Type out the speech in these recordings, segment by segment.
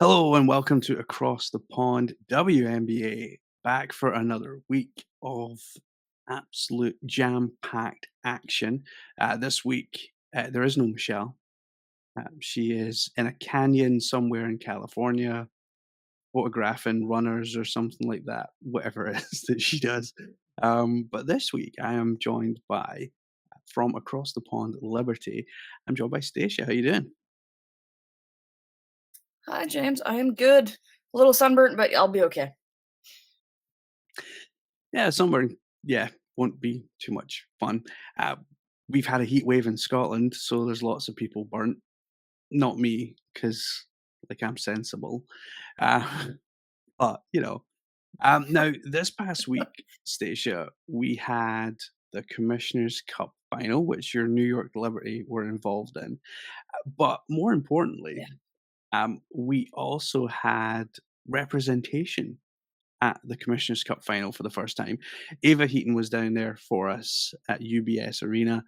Hello and welcome to Across the Pond WNBA, back for another week of absolute jam-packed action. This week, there is no Michelle. She is in a canyon somewhere in California, photographing runners or something like that, whatever it is that she does. But this week, I am joined by, from across the pond, Liberty. I'm joined by Stacia. How you doing? Hi, James. I am good. A little sunburnt, but I'll be okay. Yeah, somewhere, yeah, won't be too much fun. Uh, we've had a heat wave in Scotland, so there's lots of people burnt. Not me, because like I'm sensible. Uh, but now this past week, Stacia, we had the Commissioners' Cup final, which your New York Liberty were involved in. But more importantly, Yeah. we also had representation at the Commissioners' Cup final for the first time. Ava Heaton was down there for us at UBS Arena,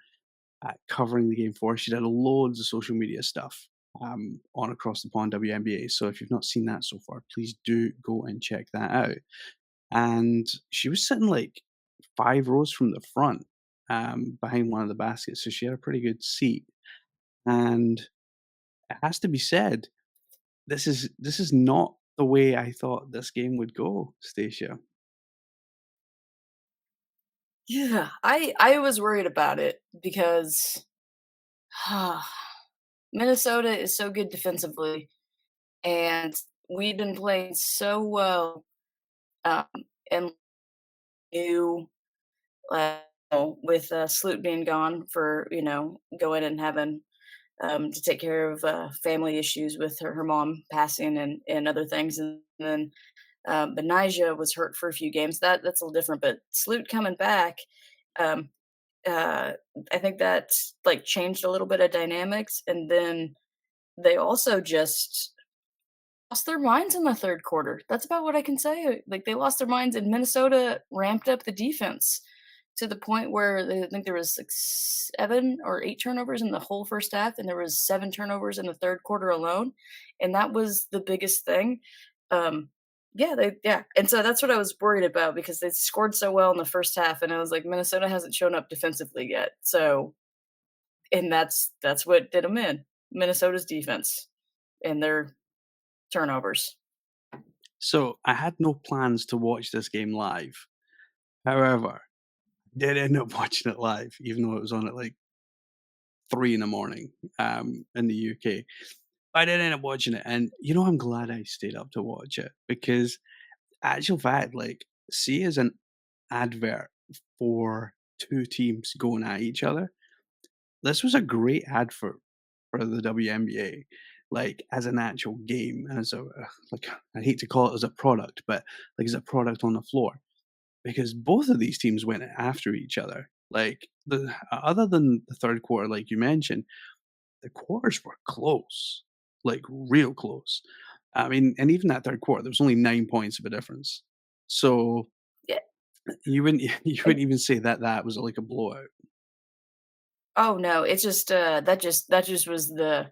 covering the game for us. She did loads of social media stuff on Across the Pond WNBA. So if you've not seen that so far, please do go and check that out. And she was sitting like 5 rows from the front, behind one of the baskets. So she had a pretty good seat. And it has to be said, this is not the way I thought this game would go, Stacia. Yeah. I was worried about it because Minnesota is so good defensively, and we've been playing so well. Um, and new with Sloot being gone for going and having to take care of family issues with her mom passing and other things, and then Benijah was hurt for a few games. That's a little different, but Sloot coming back, um, uh, I think that like changed a little bit of dynamics, and then they also just lost their minds in the third quarter. That's about what I can say. Like they lost their minds, and Minnesota ramped up the defense to the point where I think there was like 7 or 8 turnovers in the whole first half, and there was 7 turnovers in the third quarter alone, and that was the biggest thing. Um, yeah, and so that's what I was worried about because they scored so well in the first half, and I was like, Minnesota hasn't shown up defensively yet. So, and that's what did them in. Minnesota's defense and their turnovers. So I had no plans to watch this game live. However, did end up watching it live, even though it was on at like 3 in the morning in the UK. I did end up watching it, and I'm glad I stayed up to watch it because, actual fact, like, see as an advert for two teams going at each other. This was a great advert for the WNBA, like as an actual game and as a like I hate to call it as a product, but like as a product on the floor because both of these teams went after each other. Like other than the third quarter, like you mentioned, the quarters were close, like real close. I mean, and even that third quarter, there was only 9 points of a difference. So Yeah. you wouldn't you And wouldn't even say that that was like a blowout. oh no, it's just that just was the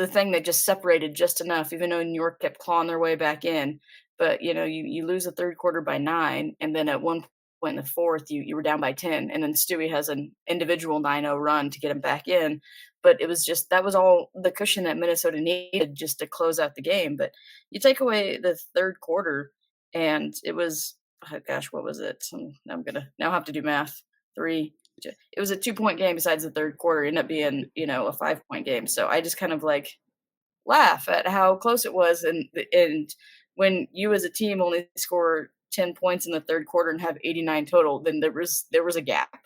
thing that just separated just enough, even though New York kept clawing their way back in. But you lose the third quarter by 9, and then at one point in the fourth, you were down by 10, and then Stewie has an individual 9-0 run to get him back in. But it was just that was all the cushion that Minnesota needed just to close out the game. But you take away the third quarter, and it was oh gosh, what was it? I'm gonna now have to do math. Three, it was a 2-point game besides the third quarter, it ended up being, a 5-point game. So I just kind of like laugh at how close it was and when you as a team only score 10 points in the third quarter and have 89 total, then there was a gap.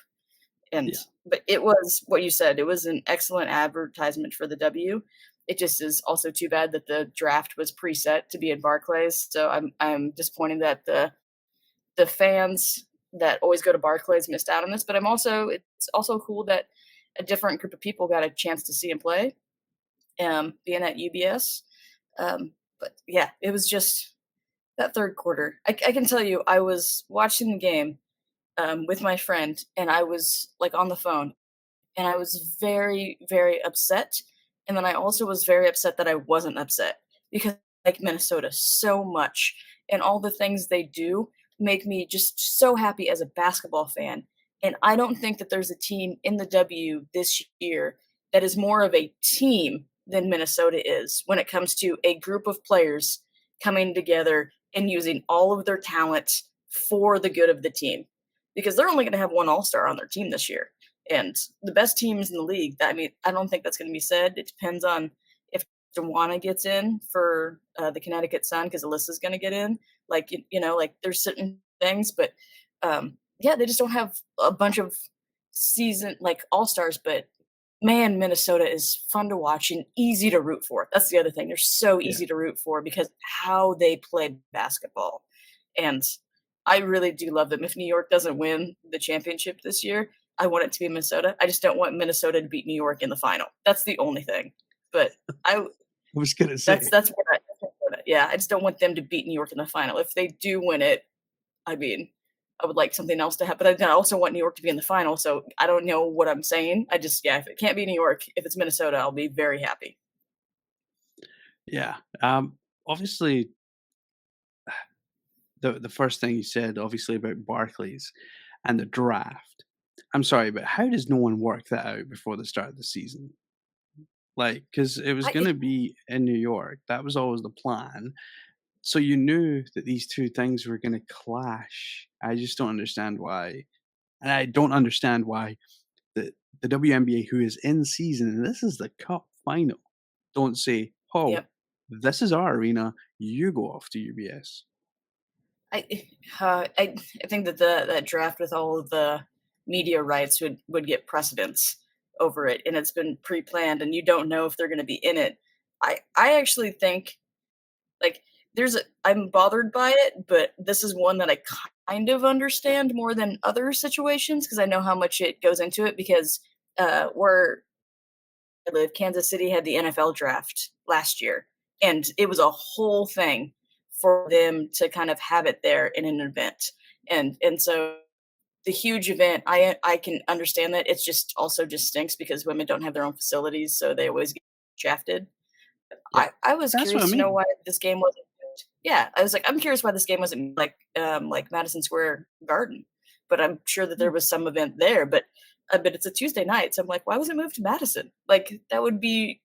And Yeah. but it was what you said, it was an excellent advertisement for the W. It just is also too bad that the draft was preset to be in Barclays. So I'm disappointed that the fans that always go to Barclays missed out on this, but it's also cool that a different group of people got a chance to see him play, being at UBS. But yeah, it was just that third quarter. I can tell you, I was watching the game with my friend, and I was like on the phone, and I was very, very upset. And then I also was very upset that I wasn't upset because I like Minnesota so much, and all the things they do make me just so happy as a basketball fan. And I don't think that there's a team in the W this year that is more of a team than Minnesota is when it comes to a group of players coming together and using all of their talent for the good of the team. Because they're only going to have one All-Star on their team this year. And the best teams in the league, I mean, I don't think that's going to be said. It depends on if Joanna gets in for the Connecticut Sun because Alyssa's going to get in. Like, like there's certain things, but yeah, they just don't have a bunch of season like all-stars, but man, Minnesota is fun to watch and easy to root for. That's the other thing. They're so Yeah. easy to root for because how they play basketball. And I really do love them. If New York doesn't win the championship this year, I want it to be Minnesota. I just don't want Minnesota to beat New York in the final. That's the only thing. But I I was gonna say, that's what I yeah, I just don't want them to beat New York in the final. If they do win it, I mean, I would like something else to happen, but I also want New York to be in the final, so I don't know what I'm saying. I just yeah, if it can't be New York, if it's Minnesota, I'll be very happy. yeah. Obviously, the first thing you said, obviously about Barclays and the draft. I'm sorry, but how does no one work that out before the start of the season? Like, because it was I gonna be in New York. That was always the plan. So you knew that these 2 things were gonna clash. I just don't understand why. And I don't understand why the WNBA who is in season, and this is the cup final, don't say, "Oh, Yep. this is our arena. You go off to UBS." I I think that that draft with all of the media rights would get precedence over it, and it's been pre-planned, and you don't know if they're gonna be in it. I actually think like, I'm bothered by it, but this is one that I kind of understand more than other situations because I know how much it goes into it because, where I live, Kansas City had the NFL draft last year, and it was a whole thing for them to kind of have it there in an event, and so the huge event, I can understand that, it's just also just stinks because women don't have their own facilities, so they always get shafted. Yeah. I was That's what I curious to know mean. why this game wasn't moved. Yeah, I was like, I'm curious why this game wasn't like Madison Square Garden, but I'm sure that there Mm, was some event there, but it's a Tuesday night, so I'm like, why was it moved to Madison? Like that would be,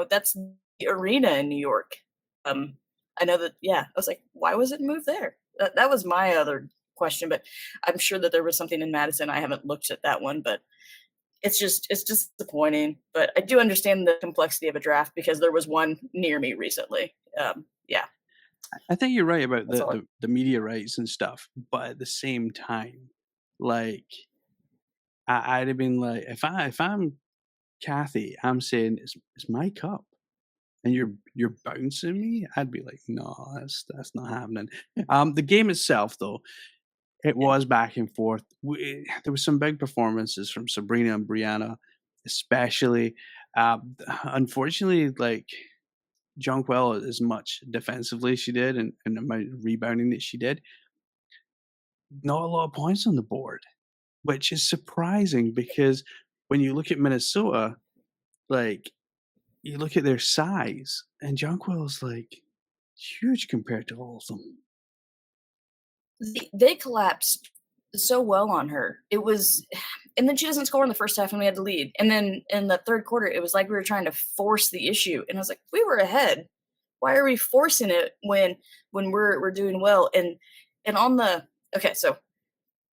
that's the arena in New York. Um, I know that. Yeah, I was like, why was it moved there? That was my other question, but I'm sure that there was something in Madison. I haven't looked at that one, but it's just disappointing, but I do understand the complexity of a draft because there was one near me recently. Yeah, I think you're right about that's all. the media rights and stuff, but at the same time, like, I'd have been like, if I'm Kathy, I'm saying, "It's my cup, and you're bouncing me?" I'd be like, "No, that's not happening." The game itself, though, it was back and forth. There was some big performances from Sabrina and Brianna, especially. Unfortunately, like, Jonquel, as much defensively as she did and the amount of rebounding that she did, not a lot of points on the board, which is surprising because when you look at Minnesota, like, you look at their size, and Jonquel's, like, huge compared to all of them. They collapsed so well on her. It was, and then she doesn't score in the first half, and we had the lead. And then in the third quarter, it was like we were trying to force the issue, and I was like, we were ahead. Why are we forcing it when we're doing well? And on the okay, so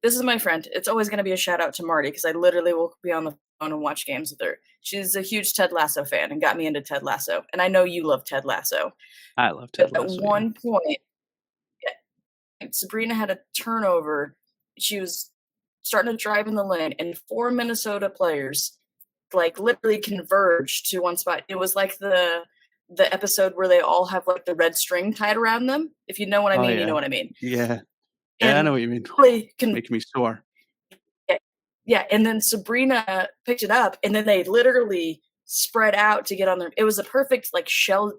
this is my friend. It's always going to be a shout out to Marty because I literally will be on the phone and watch games with her. She's a huge Ted Lasso fan and got me into Ted Lasso. And I know you love Ted Lasso. I love But Ted at Lasso, yeah. one point, Sabrina had a turnover. She was starting to drive in the lane, and four Minnesota players like literally converged to one spot. It was like the episode where they all have like the red string tied around them. If you know what I Oh, mean, you know yeah. what I mean. Yeah. Yeah, I know And what you mean. really Making me sore. yeah, yeah, and then Sabrina picked it up, and then they literally spread out to get on their it was a perfect, like, shell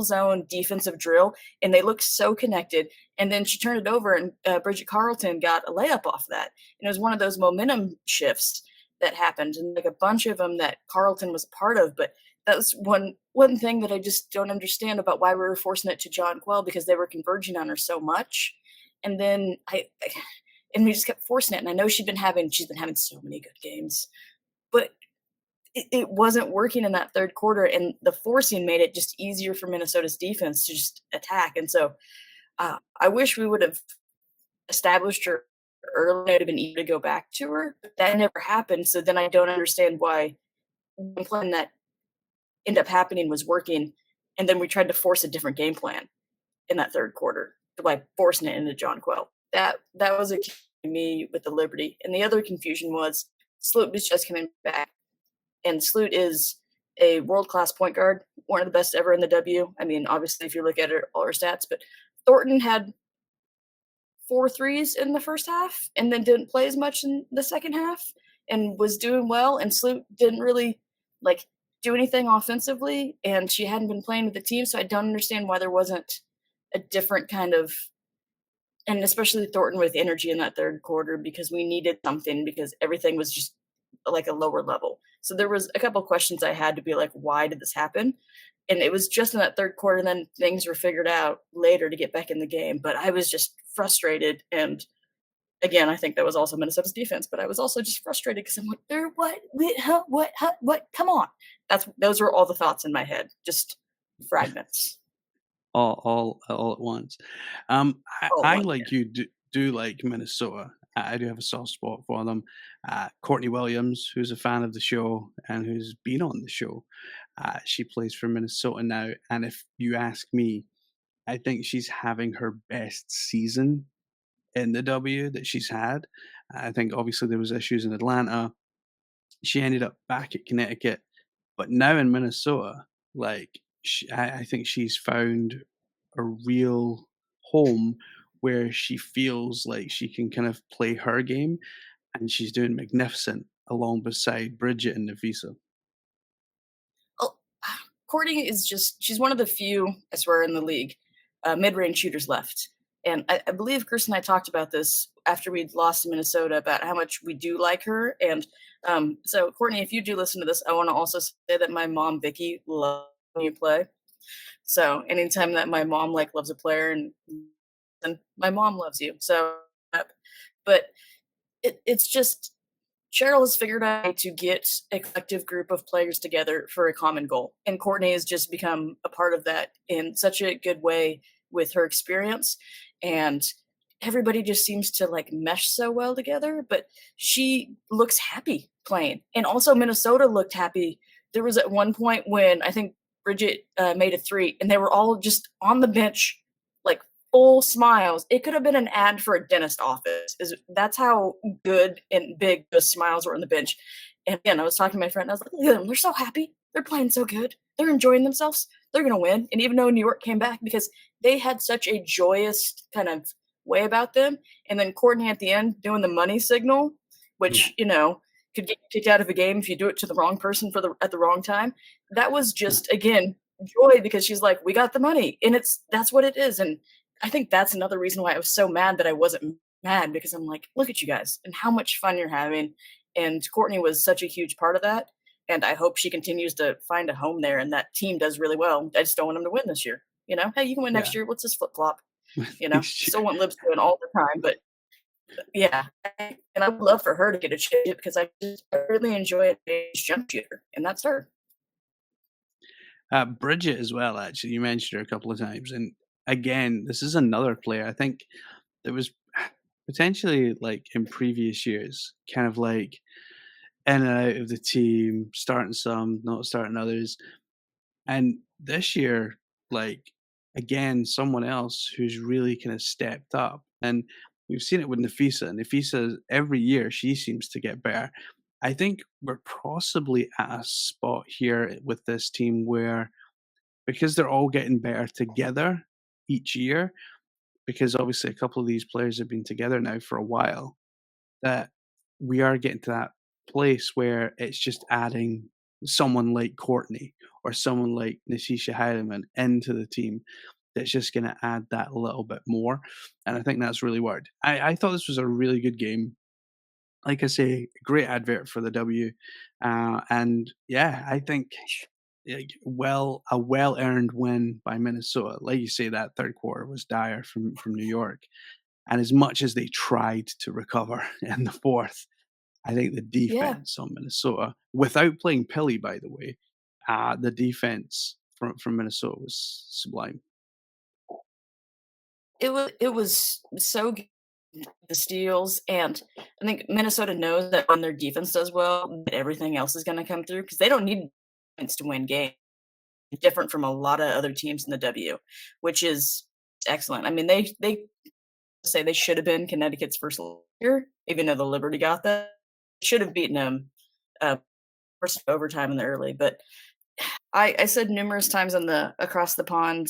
zone defensive drill, and they looked so connected, and then she turned it over, and, Bridget Carleton got a layup off that, and it was one of those momentum shifts that happened, and, like, a bunch of them that Carleton was a part of, but that was one thing that I just don't understand about why we were forcing it to Jonquel because they were converging on her so much, and then and we just kept forcing it, and I know she's been having so many good games, but it wasn't working in that 3rd quarter, and the forcing made it just easier for Minnesota's defense to just attack, and so, I wish we would've established her early, it'd have been easy to go back to her, but that never happened, so then I don't understand why one plan that ended up happening was working, and then we tried to force a different game plan in that 3rd quarter by forcing it into Jonquel. That was a key to me with the Liberty, and the other confusion was Sloot was just coming back, and Sloot is a world-class point guard, one of the best ever in the W. I mean, obviously, if you look at her all her stats, but Thornton had 4 threes in the first half and then didn't play as much in the second half and was doing well, and Sloot didn't really, like, do anything offensively, and she hadn't been playing with the team, so I don't understand why there wasn't a different kind of and especially Thornton with energy in that 3rd quarter because we needed something because everything was just like a lower level. So there was a couple questions I had to be like, why did this happen? And it was just in that 3rd quarter, and then things were figured out later to get back in the game. But I was just frustrated. And again, I think that was also Minnesota's defense, but I was also just frustrated because I'm like, there, what, huh, what, huh, what? Come on. Those were all the thoughts in my head, just fragments all at once. I, all at I once. like you do like Minnesota. I do have a soft spot for them. Courtney Williams, who's a fan of the show and who's been on the show, she plays for Minnesota now. And if you ask me, I think she's having her best season in the W that she's had. I think obviously there was issues in Atlanta. She ended up back at Connecticut, but now in Minnesota, like I think she's found a real home where she feels like she can kind of play her game, and she's doing magnificent along beside Bridget and Nafisa. Oh, Courtney is just she's one of the few, I swear, in the league, mid-range shooters left. And I believe Chris and I talked about this after we'd lost to Minnesota about how much we do like her. And so, Courtney, if you do listen to this, I want to also say that my mom, Vicky, loves when you play. So anytime that my mom like loves a player and my mom loves you. So, but it's just Cheryl has figured out a way to get a collective group of players together for a common goal. And Courtney has just become a part of that in such a good way with her experience. And everybody just seems to like mesh so well together. But she looks happy playing. And also, Minnesota looked happy. There was at one point when I think Bridget made a three, and they were all just on the bench, like full smiles. It could have been an ad for a dentist office. That's how good and big those smiles were on the bench. And again, I was talking to my friend. I was like, "Look at them! They're so happy. They're playing so good. They're enjoying themselves. They're gonna win." And even though New York came back because they had such a joyous kind of way about them, and then Courtney at the end doing the money signal, Yeah. which could get you kicked out of a game if you do it to the wrong person at the wrong time. That was just again joy because she's like, "We got the money," and that's what it is. And I think that's another reason why I was so mad that I wasn't mad because I'm like, look at you guys and how much fun you're having. And Courtney was such a huge part of that. And I hope she continues to find a home there and that team does really well. I just don't want them to win this year. Hey, you can win next Yeah. year. What's this flip flop? Next Still year. want Libs to win all the time, but yeah. And I would love for her to get a chip because I really enjoy a jump shooter, and that's her. Bridget as well, actually. You mentioned her a couple of times. And again, this is another player. I think there was potentially like in previous years, kind of like in and out of the team, starting some, not starting others. And this year, like again, someone else who's really kind of stepped up. And we've seen it with Nafisa. Nafisa, every year, she seems to get better. I think we're possibly at a spot here with this team where because they're all getting better together each year, because obviously a couple of these players have been together now for a while, that we are getting to that place where it's just adding someone like Courtney or someone like Natisha Heidemann into the team that's just going to add that little bit more. And I think that's really worked. I thought this was a really good game. Like I say, great advert for the W. And yeah, I think a well-earned win by Minnesota. Like you say, that 3rd quarter was dire from New York, and as much as they tried to recover in the 4th, I think the Yeah. defense on Minnesota, without playing Pilly, by the way, the defense from Minnesota was sublime. It was so good, the steals, and I think Minnesota knows that when their defense does well, that everything else is gonna come through because they don't need defense to win games, different from a lot of other teams in the W, which is excellent. I mean, they say they should have been Connecticut's first year, even though the Liberty got that. Should have beaten them, uh, first overtime in the early, but I said numerous times on the Across the Pond,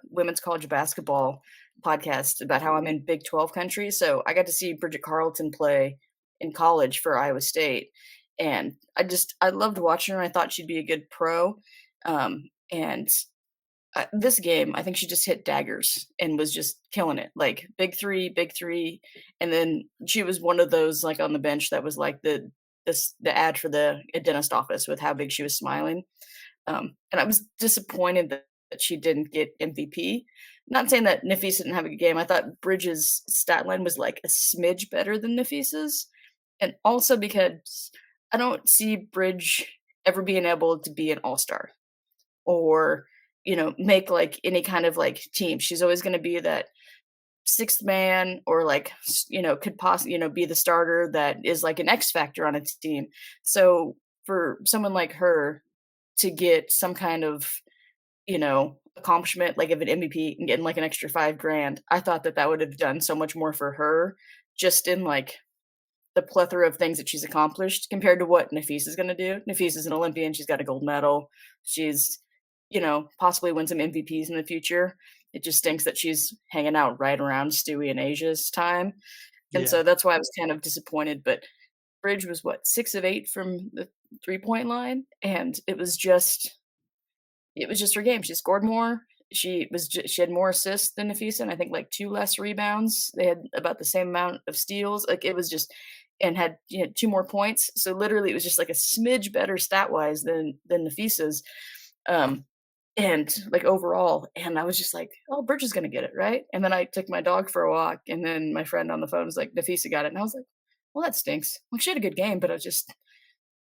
women's college basketball podcast about how I'm in Big 12 country, so I got to see Bridget Carleton play in college for Iowa State, and I loved watching her, I thought she'd be a good pro, and this game, I think she just hit daggers and was just killing it. Like big three, and then she was one of those like on the bench that was like the ad for the dentist office with how big she was smiling. And I was disappointed that she didn't get MVP. Not saying that Nafisa didn't have a good game. I thought Bridges' stat line was like a smidge better than Nafisa's, and also because I don't see Bridge ever being able to be an all star or, make, like, any kind of, like, team. She's always gonna be that 6th man or, like, could possibly be the starter that is, like, an X factor on a team. So, for someone like her to get some kind of, accomplishment, like, of an MVP and getting, like, an extra 5 grand, I thought that that would have done so much more for her just in, like, the plethora of things that she's accomplished compared to what Nafisa's gonna do. Nafisa's an Olympian, she's got a gold medal, she's, possibly win some MVPs in the future. It just stinks that she's hanging out right around Stewie and Asia's time, and Yeah. so that's why I was kind of disappointed, but Bridge was what, 6 of 8 from the three-point line, and it was just her game. She scored more. She had more assists than Nafisa, and I think like 2 less rebounds. They had about the same amount of steals. Like it was just and had 2 more points. So literally it was just like a smidge better stat wise than Nafisa's. Um and like overall, and I was just like, oh, Birch is gonna get it, right? And then I took my dog for a walk, and then my friend on the phone was like, Nafisa got it. And I was like, well, that stinks. Like she had a good game, but I was just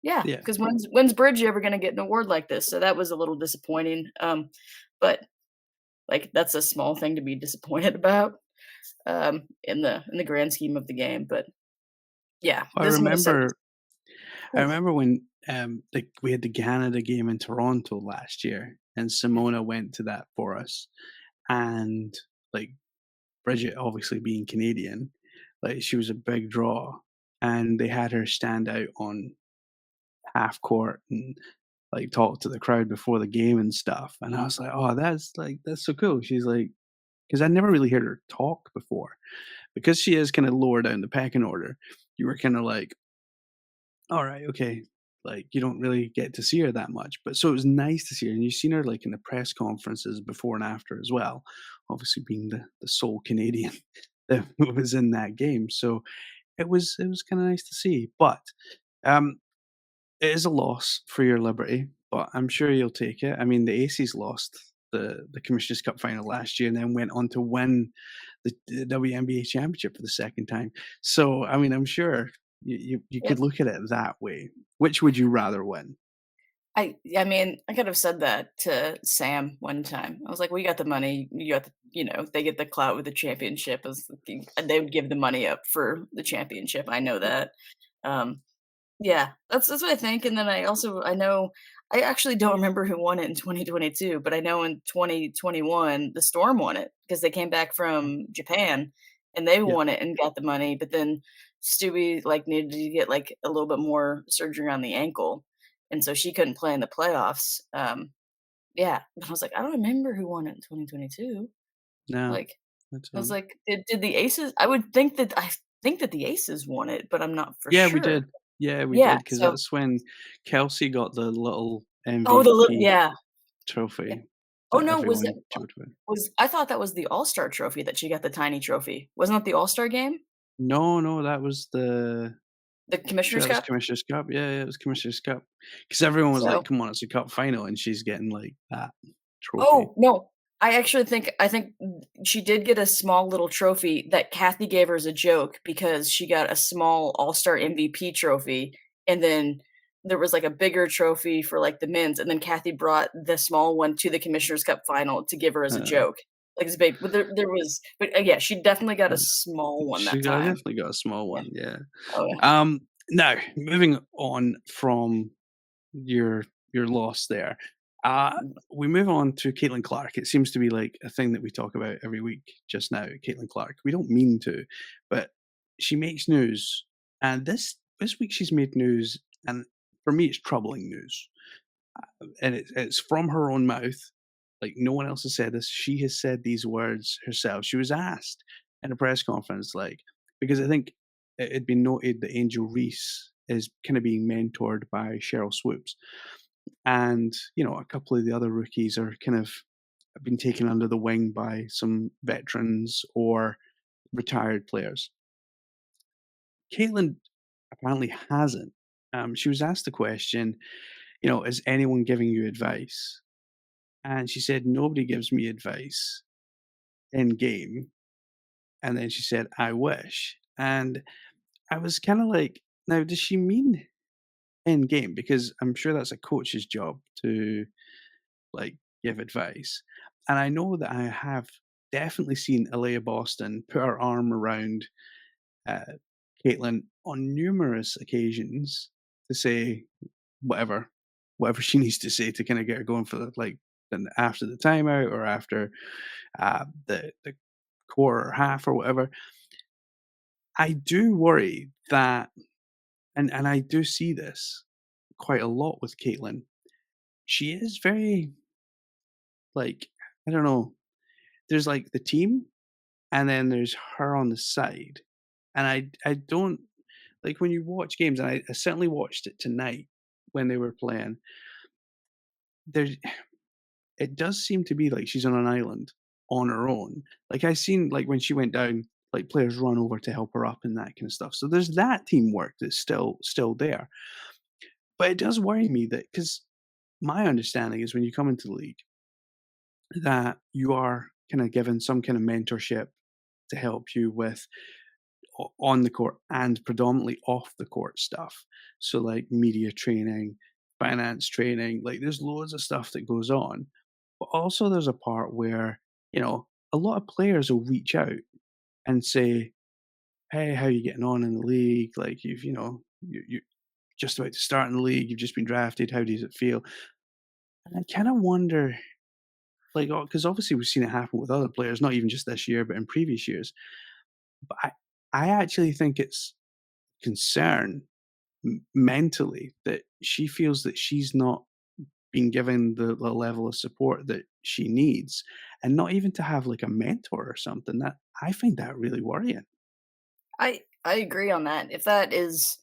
yeah, Yeah. because when's Bridge ever gonna get an award like this? So that was a little disappointing. But like that's a small thing to be disappointed about in the grand scheme of the game. But yeah, I this Minnesota. remember I Oof, remember when, we had the Canada game in Toronto last year, and Simona went to that for us, and, like, Bridget obviously being Canadian, like, she was a big draw, and they had her stand out on half court and, like, talk to the crowd before the game and stuff, and I was like, "Oh, that's so cool." She's like, because I never really heard her talk before. Because she is kinda lower down the pecking order, you were kinda like, "Alright, okay." Like, you don't really get to see her that much, but so it was nice to see her, and you've seen her, like, in the press conferences before and after as well, obviously being the sole Canadian that was in that game, so it was kinda nice to see, but, um, it is a loss for your Liberty, but I'm sure you'll take it. I mean, the Aces lost the Commissioner's Cup final last year and then went on to win the WNBA championship for the 2nd time. So, I mean, I'm sure you could yep. look at it that way. Which would you rather win? I mean, I could have said that to Sam one time. I was like, "We got the money. You got the, they get the clout with the championship." I was thinking, and they would give the money up for the championship. I know that. Um, Yeah, that's what I think, and then I know I actually don't remember who won it in 2022, but I know in 2021, the Storm won it because they came back from Japan, and they Yeah. won it and got the money, but then Stewie, like, needed to get, like, a little bit more surgery on the ankle, and so she couldn't play in the playoffs, yeah, but I was like, "I don't remember who won it in 2022." No, Like, that's I was all. like, "Did the Aces?" I think that the Aces won it, but I'm not for Yeah, we sure. did. Yeah, we Yeah, did because so that's when Kelsey got the little oh, MVP yeah. Yeah. trophy Oh, that no, everyone joked about. I thought that was the All-Star trophy that she got the tiny trophy. Wasn't that the All-Star game? No, no, that was the The Sure, Commissioner's it was Cup? Commissioner's Cup. Yeah, yeah, it was Commissioner's Cup. Because everyone was like, So "Come on, it's a cup final," and she's getting, like, that trophy. oh, no. I think she did get a small little trophy that Kathy gave her as a joke because she got a small All-Star MVP trophy, and then there was, like, a bigger trophy for, like, the men's, and then Kathy brought the small one to the Commissioner's Cup final to give her as a Uh, joke. Like, it's big, but there was but, yeah, she definitely got a uh, small one she that got time. definitely got a small Yeah. one, yeah. Oh, yeah. Now moving on from your your loss there, uh, Mm. we move on to Caitlin Clark. It seems to be like a thing that we talk about every week just now, Caitlin Clark. We don't mean to, but she makes news, and this week she's made news, and for me, it's troubling news. And it's from her own mouth. Like no one else has said this. She has said these words herself. She was asked in a press conference, like because I think it had been noted that Angel Reese is kind of being mentored by Cheryl Swoops, and a couple of the other rookies are kind of been taken under the wing by some veterans or retired players. Caitlin apparently hasn't. She was asked the question, is anyone giving you advice? And she said, "Nobody gives me advice in game." And then she said, "I wish." And I was kinda like, now does she mean in game? Because I'm sure that's a coach's job to, like, give advice. And I know that I have definitely seen Alea Boston put her arm around, uh, Caitlin on numerous occasions to say whatever she needs to say to kinda get her going for the, like, then after the timeout or after the quarter or half or whatever. I do worry that, and I do see this quite a lot with Caitlin. She is very like I don't know. There's like the team, and then there's her on the side, and I don't like when you watch games, and I certainly watched it tonight when they were playing. There's it does seem to be like she's on an island on her own. Like I seen like when she went down, like players run over to help her up and that kind of stuff. So there's that teamwork that's still there. But it does worry me that because my understanding is when you come into the league that you are kind of given some kind of mentorship to help you with on the court and predominantly off the court stuff. So like media training, finance training, like there's loads of stuff that goes on. But also there's a part where, a lot of players will reach out and say, "Hey, how you getting on in the league? Like you're just about to start in the league, you've just been drafted, how does it feel?" And I kind of wonder, like, because obviously we've seen it happen with other players, not even just this year, but in previous years. But I actually think it's concern mentally that she feels that she's not being given the level of support that she needs, and not even to have like a mentor or something. That I find that really worrying. I agree on that. If that is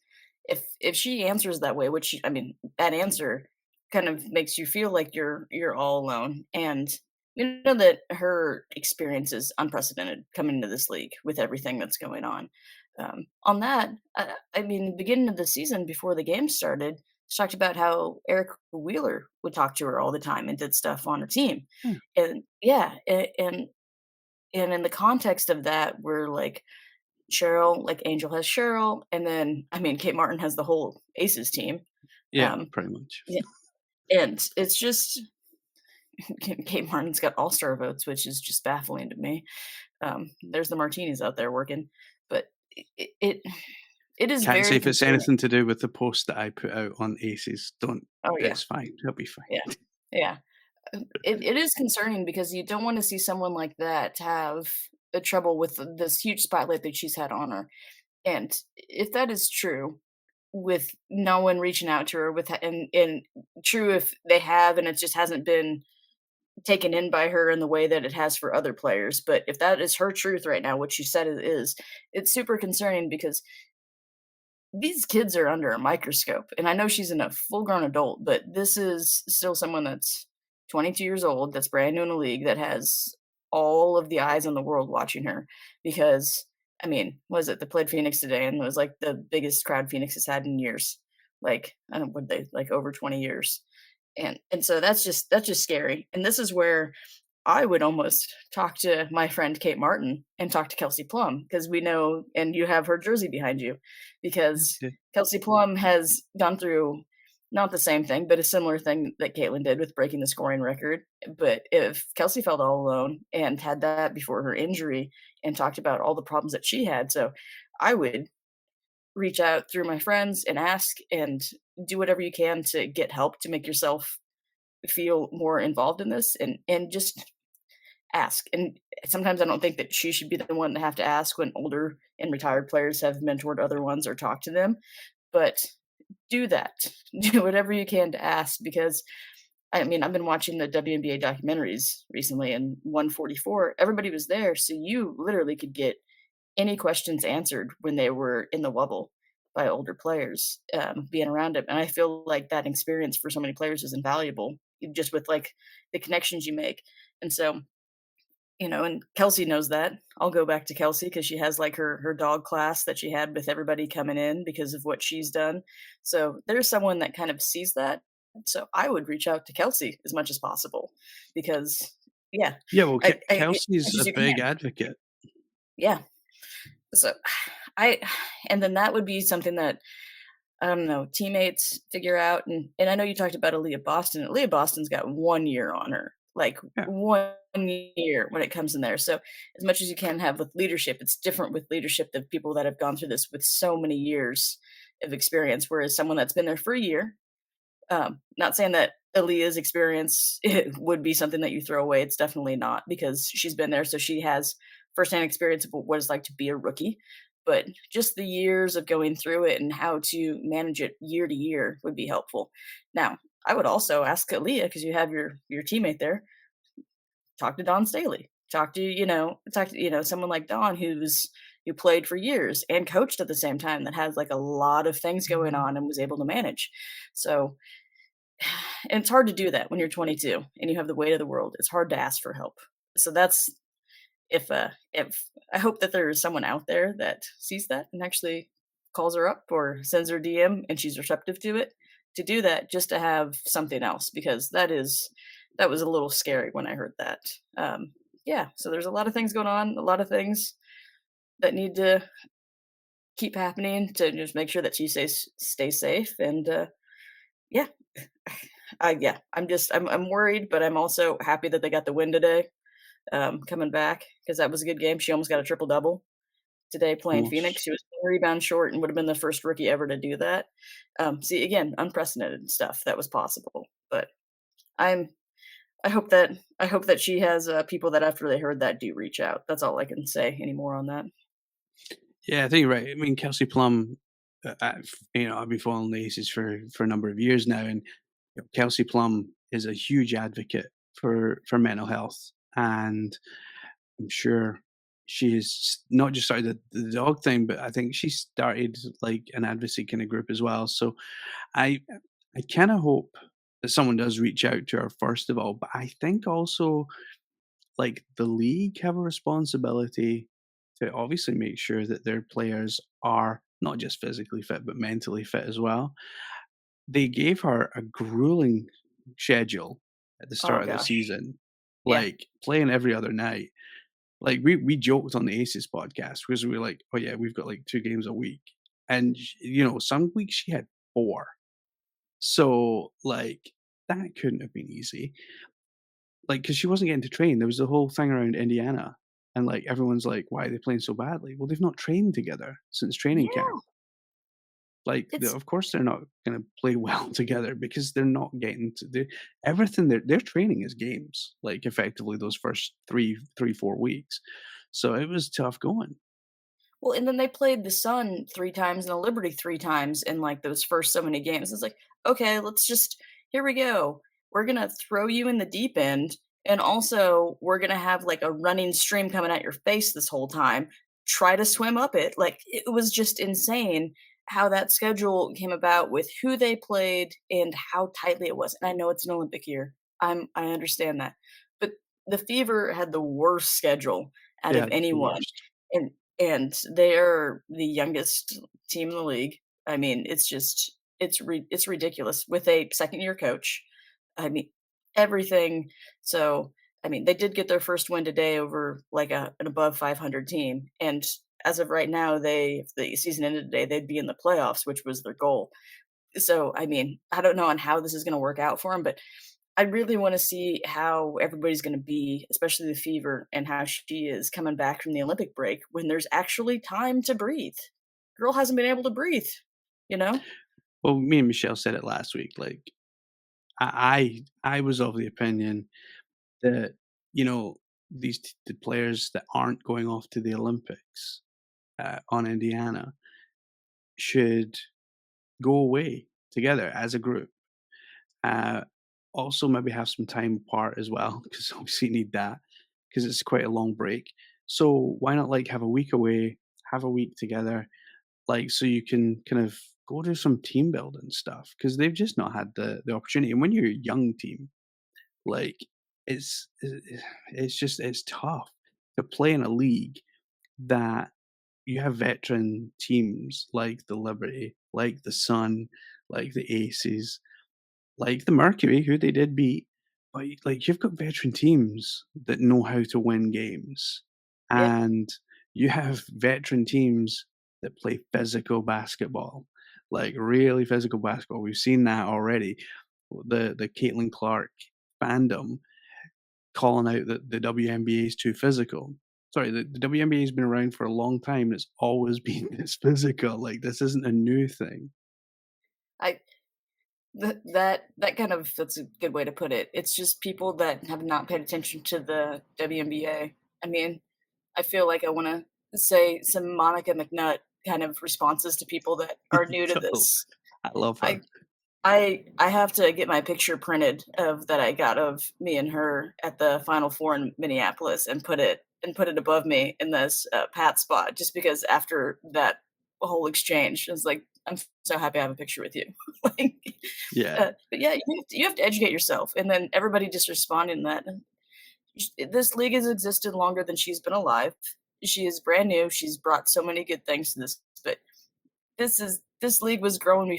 if she answers that way, which I mean, that answer kind of makes you feel like you're all alone, and you know that her experience is unprecedented coming into this league with everything that's going on. On that, I mean, beginning of the season before the game started, she talked about how Eric Wheeler would talk to her all the time and did stuff on her team, Yeah, and yeah, and in the context of that, we're like Cheryl, like Angel has Cheryl, and then I mean Kate Martin has the whole Aces team. yeah, Um, pretty much. yeah, and it's just Kate Martin's got all-star votes, which is just baffling to me. There's the Martinis out there working, but it it is Can't say very if it's concerning. anything to do with the post that I put out on Aces. Don't. Oh yeah, It's fine. It'll be fine. yeah, yeah. It is concerning because you don't want to see someone like that have trouble with this huge spotlight that she's had on her. And if that is true, with no one reaching out to her and true if they have and it just hasn't been taken in by her in the way that it has for other players, but if that is her truth right now, what she said it is, it's super concerning because these kids are under a microscope, and I know she's in a full-grown adult, but this is still someone that's 22 years old, that's brand new in the league, that has all of the eyes in the world watching her because I mean, was it they played Phoenix today, and it was, like, the biggest crowd Phoenix has had in years. Like, I don't what they like, over 20 years. And so that's just scary, and this is where I would almost talk to my friend Kate Martin and talk to Kelsey Plum because we know and you have her jersey behind you because Okay. Kelsey Plum has gone through not the same thing, but a similar thing that Caitlin did with breaking the scoring record. But if Kelsey felt all alone and had that before her injury and talked about all the problems that she had, so I would reach out through my friends and ask and do whatever you can to get help to make yourself feel more involved in this and just ask. And sometimes I don't think that she should be the one to have to ask when older and retired players have mentored other ones or talked to them, but do that. Do whatever you can to ask because I mean, I've been watching the WNBA documentaries recently and 144, everybody was there, so you literally could get any questions answered when they were in the bubble by older players, being around it, and I feel like that experience for so many players is invaluable, just with, like, the connections you make, and so and Kelsey knows that. I'll go back to Kelsey because she has, like, her dog class that she had with everybody coming in because of what she's done. So, there's someone that kind of sees that. So, I would reach out to Kelsey as much as possible because yeah, Yeah, well, I as Kelsey's much as a you big can. advocate. Yeah. So, I and then that would be something that I don't know, teammates figure out, and I know you talked about Aaliyah Boston. Aaliyah Boston's got 1 year on her, like, Yeah. 1 year when it comes in there, so, as much as you can have with leadership, it's different with leadership of people that have gone through this with so many years of experience, whereas someone that's been there for a year, not saying that Aaliyah's experience would be something that you throw away, it's definitely not because she's been there, so she has firsthand experience of what it's like to be a rookie, but just the years of going through it and how to manage it year to year would be helpful. Now, I would also ask Aaliyah because you have your teammate there, talk to Don Staley. Talk to someone like Don who played for years and coached at the same time that has, like, a lot of things going on and was able to manage. So and it's hard to do that when you're 22 and you have the weight of the world. It's hard to ask for help. So that's if I hope that there is someone out there that sees that and actually calls her up or sends her DM and she's receptive to it, to do that just to have something else because that was a little scary when I heard that. Yeah, so there's a lot of things going on, a lot of things that need to keep happening to just make sure that she stays safe and, yeah. Yeah, I'm worried, but I'm also happy that they got the win today, coming back because that was a good game. She almost got a triple double today playing Phoenix. Almost. She was 1 rebound short and would have been the first rookie ever to do that. See, again, unprecedented stuff that was possible, but I'm I hope that she has, people that after they heard that do reach out. That's all I can say anymore on that. Yeah, I think you're right. I mean, Kelsey Plum, I've been following the Aces for a number of years now, and Kelsey Plum is a huge advocate for mental health, and I'm sure she's not just started the dog thing, but I think she started like an advocacy kind of group as well. So I I kind of hope that someone does reach out to her first of all, but I think also like the league have a responsibility to obviously make sure that their players are not just physically fit but mentally fit as well. They gave her a grueling schedule at the Oh start of the gosh. season, Yeah. like playing every other night. Like we joked on the Aces podcast because we were like, "Oh yeah, we've got like 2 games a week." And some weeks she had 4. So, like, that couldn't have been easy. Like, because she wasn't getting to train. There was the whole thing around Indiana, and, like, everyone's like, "Why are they playing so badly?" Well, they've not trained together since training camp. Yeah. Like, It's of course they're not gonna play well together because they're not getting to the everything their training is games, like, effectively those first 4 weeks. So, it was tough going. Well, and then they played the Sun 3 times and the Liberty 3 times in, like, those first so many games. It's like, "Okay, let's just here we go. We're gonna throw you in the deep end, and also we're gonna have, like, a running stream coming at your face this whole time. Try to swim up it." Like, it was just insane how that schedule came about with who they played and how tightly it was, and I know it's an Olympic year. I understand that. But the Fever had the worst schedule out Yeah, of the anyone. worst. and they're the youngest team in the league. I mean, it's just it's ridiculous with a second-year coach. I mean, everything. So, I mean, they did get their first win today over like an above 500 team, and as of right now, if the season ended today, they'd be in the playoffs, which was their goal. So, I mean, I don't know on how this is going to work out for them, but I really want to see how everybody's going to be, especially the Fever, and how she is coming back from the Olympic break when there's actually time to breathe. Girl hasn't been able to breathe, you know? Well, me and Michelle said it last week. Like, I was of the opinion that, you know, the players that aren't going off to the Olympics on Indiana should go away together as a group. Uh, Also, maybe have some time apart as well, because obviously you need that because it's quite a long break. So why not like have a week away, have a week together, like so you can kind of go do some team building stuff because they've just not had the opportunity. And when you're a young team, like it's just it's tough to play in a league that you have veteran teams like the Liberty, like the Sun, like the Aces, like the Mercury, who they did beat, but like you've got veteran teams that know how to win games, Yeah. and you have veteran teams that play physical basketball, like really physical basketball. We've seen that already. The Caitlin Clark fandom calling out that the WNBA is too physical. Sorry, the WNBA has been around for a long time. And it's always been this physical. Like this isn't a new thing. I that kind of that's a good way to put it. It's just people that have not paid attention to the WNBA. I mean, I feel like I wanna say some Monica McNutt kind of responses to people that are new to So this. I love I her. I have to get my picture printed of that I got of me and her at the Final Four in Minneapolis and put it above me in this, pat spot just because after that whole exchange, I was like, "I'm so happy I have a picture with you." Like, Yeah, but yeah, you have to educate yourself, and then everybody just responding to that, and this league has existed longer than she's been alive. She is brand new, she's brought so many good things to this, but this league was growing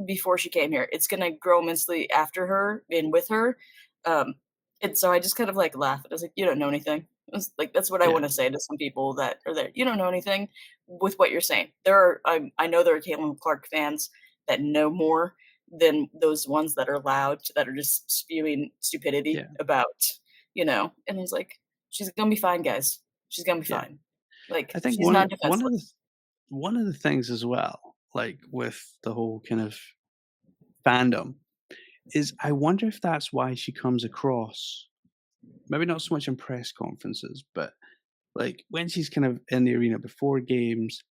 before she came here. It's gonna grow immensely after her and with her. Um, and so I just kind of like laugh. I was like, "You don't know anything." Like that's what I yeah, want to say to some people that are there. You don't know anything with what you're saying. There are I know there are Caitlin Clark fans that know more than those ones that are loud that are just spewing stupidity yeah, about, And it's like, she's gonna be fine, guys. She's gonna be yeah. fine. Like I think she's not defenseless. one of the things as well, like with the whole kind of fandom, is I wonder if that's why she comes across maybe not so much in press conferences, but like when she's kind of in the arena before games,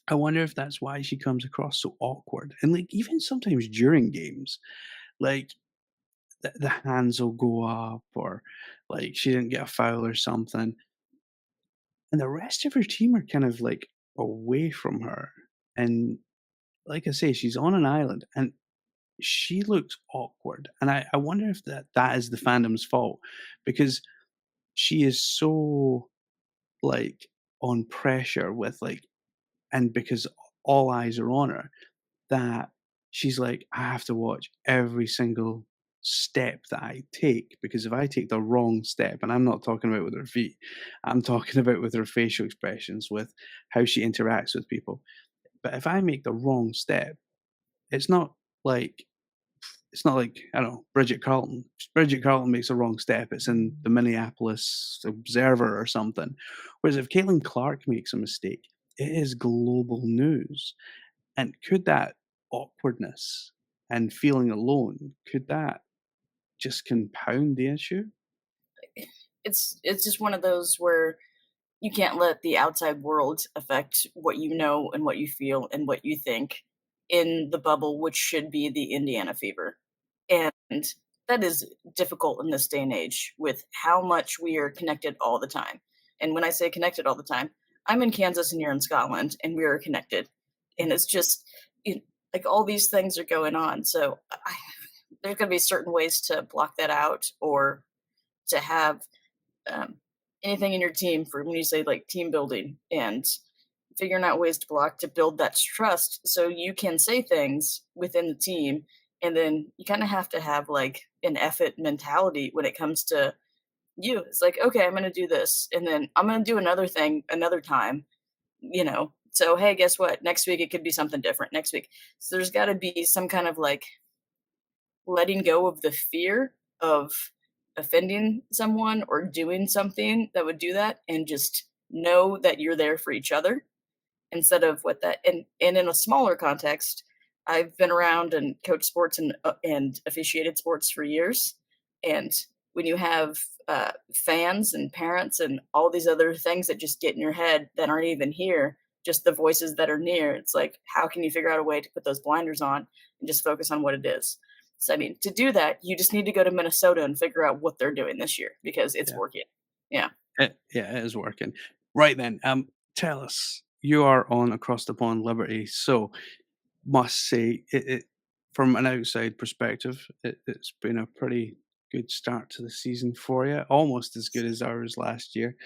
I wonder if that's why she comes across so awkward. And like even sometimes during games, like the hands will go up or like she didn't get a foul or something. And the rest of her team are kind of like away from her. And like I say, she's on an island and she looks awkward. And I wonder if that is the fandom's fault because she is so like on pressure with like and because all eyes are on her that she's like, I have to watch every single step that I take because if I take the wrong step, and I'm not talking about with her feet, I'm talking about with her facial expressions, with how she interacts with people. But if I make the wrong step, it's not like I don't know Bridget Carlton. Bridget Carlton makes a wrong step. It's in the Minneapolis Observer or something. Whereas if Caitlin Clark makes a mistake, it is global news. And could that awkwardness and feeling alone, could that just compound the issue? It's just one of those where you can't let the outside world affect what you know and what you feel and what you think in the bubble, which should be the Indiana fever. And that is difficult in this day and age with how much we are connected all the time. And when I say connected all the time, I'm in Kansas and you're in Scotland and we are connected. And it's just like all these things are going on. So there's going to be certain ways to block that out or to have um, anything in your team for when you say like team building and figuring out ways to block to build that trust so you can say things within the team. And then you kind of have to have like an effort mentality when it comes to you. It's like, okay, I'm going to do this. And then I'm going to do another thing another time, you know. So, hey, guess what? Next week it could be something different next week. So there's got to be some kind of like letting go of the fear of offending someone or doing something that would do that and just know that you're there for each other instead of what that and in a smaller context, I've been around and coached sports and officiated sports for years. And when you have fans and parents and all these other things that just get in your head that aren't even here, just the voices that are near, it's like, how can you figure out a way to put those blinders on and just focus on what it is? So, I mean, to do that, you just need to go to Minnesota and figure out what they're doing this year because it's Yeah. working. Yeah. Yeah, it is working. Right then, tell us, you are on Across the Pond Liberty, so must say it from an outside perspective, it's been a pretty good start to the season for you, almost as good as ours last year,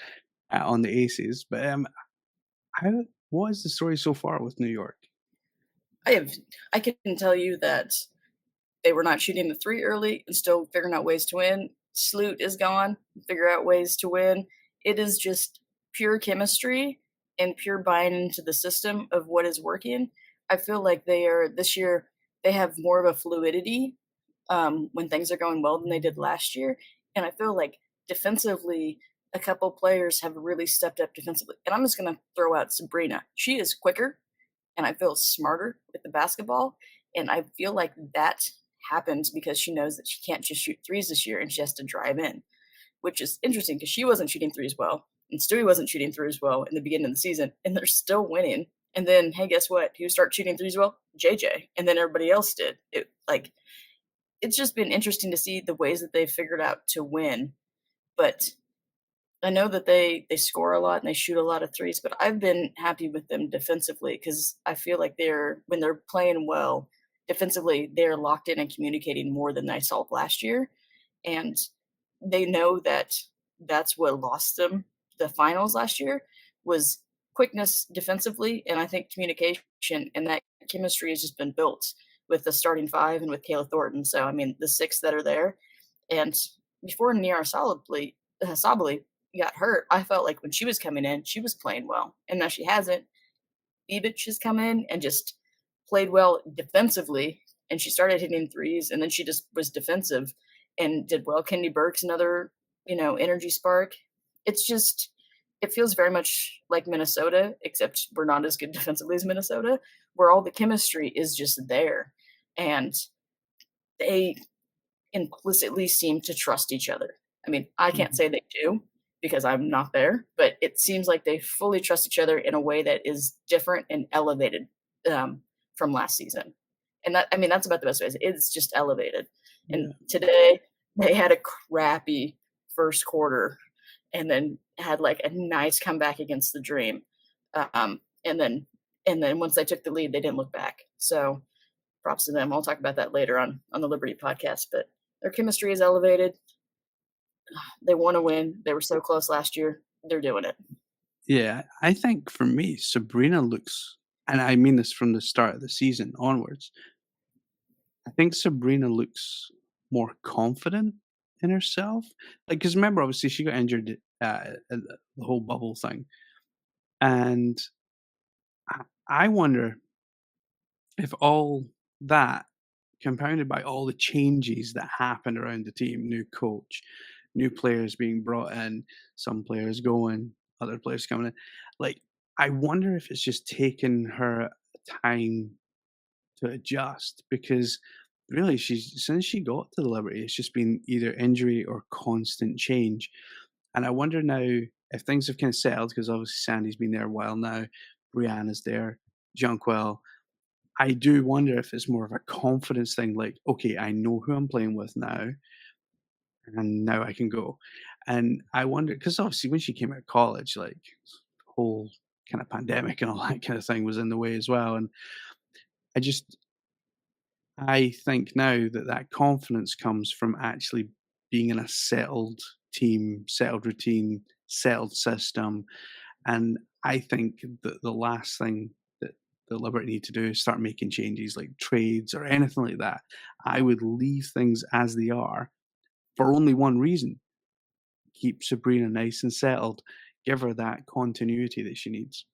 on the Aces, but, how what is the story so far with New York? I have I can tell you that they were not shooting the 3 early and still figuring out ways to win. Sloot is gone, figure out ways to win. It is just pure chemistry and pure buying into the system of what is working. I feel like they are this year, they have more of a fluidity, when things are going well than they did last year, and I feel like defensively, a couple players have really stepped up defensively, and I'm just gonna throw out Sabrina. She is quicker, and I feel smarter with the basketball. And I feel like that happens because she knows that she can't just shoot threes this year and she has to drive in, which is interesting because she wasn't shooting threes well. And Stewie wasn't shooting threes well in the beginning of the season, and they're still winning. And then, hey, guess what? Who started shooting threes well? JJ. And then everybody else did. It's just been interesting to see the ways that they've figured out to win. But I know that they score a lot and they shoot a lot of threes, but I've been happy with them defensively because I feel like they're when they're playing well defensively, they're locked in and communicating more than I saw last year, and they know that that's what lost them the finals last year was quickness defensively, and I think communication and that chemistry has just been built with the starting five and with Kayla Thornton. So I mean, the six that are there, and before Niara Sabally got hurt, I felt like when she was coming in, she was playing well, and now she hasn't. Ibic has come in and just played well defensively, and she started hitting threes, and then she just was defensive and did well. Kendi Burke's another, energy spark. It's just it feels very much like Minnesota, except we're not as good defensively as Minnesota, where all the chemistry is just there, and they implicitly seem to trust each other. I mean, I can't Mhm. say they do because I'm not there, but it seems like they fully trust each other in a way that is different and elevated from last season. And that, I mean, that's about the best way. It's just elevated. And Yeah. today they had a crappy first quarter, and then had like a nice comeback against the Dream. Um, and then once they took the lead, they didn't look back. So props to them. I'll talk about that later on the Liberty podcast. But their chemistry is elevated. They want to win. They were so close last year. They're doing it. Yeah, I think for me, Sabrina looks, and I mean this from the start of the season onwards, I think Sabrina looks more confident in herself. Like, because remember, obviously, she got injured at the whole bubble thing. And I wonder if all that, compounded by all the changes that happened around the team, new coach, new players being brought in, some players going, other players coming in, like, I wonder if it's just taken her time to adjust because really she's since she got to the Liberty, it's just been either injury or constant change. And I wonder now if things have kind of settled because obviously Sandy's been there a while now, Brianna's there, Jonquel. I do wonder if it's more of a confidence thing, like, okay, I know who I'm playing with now, and now I can go. And I wonder because obviously when she came out of college, like whole kind of pandemic and all that kind of thing was in the way as well. And I just I think now that that confidence comes from actually being in a settled team, settled routine, settled system. And I think that the last thing that the Liberty need to do is start making changes like trades or anything like that. I would leave things as they are for only one reason: keep Sabrina nice and settled, give her that continuity that she needs.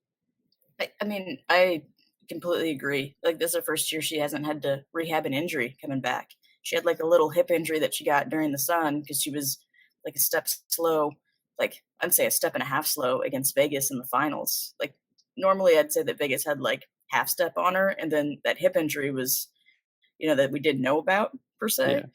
I mean, I completely agree. Like, this is the first year she hasn't had to rehab an injury coming back. She had, like, a little hip injury that she got during the sun because she was, like, a step slow, like, I'd say a step and a half slow against Vegas in the finals. Like, normally, I'd say that Vegas had, like, half step on her, and then that hip injury was, that we didn't know about per se. Yeah,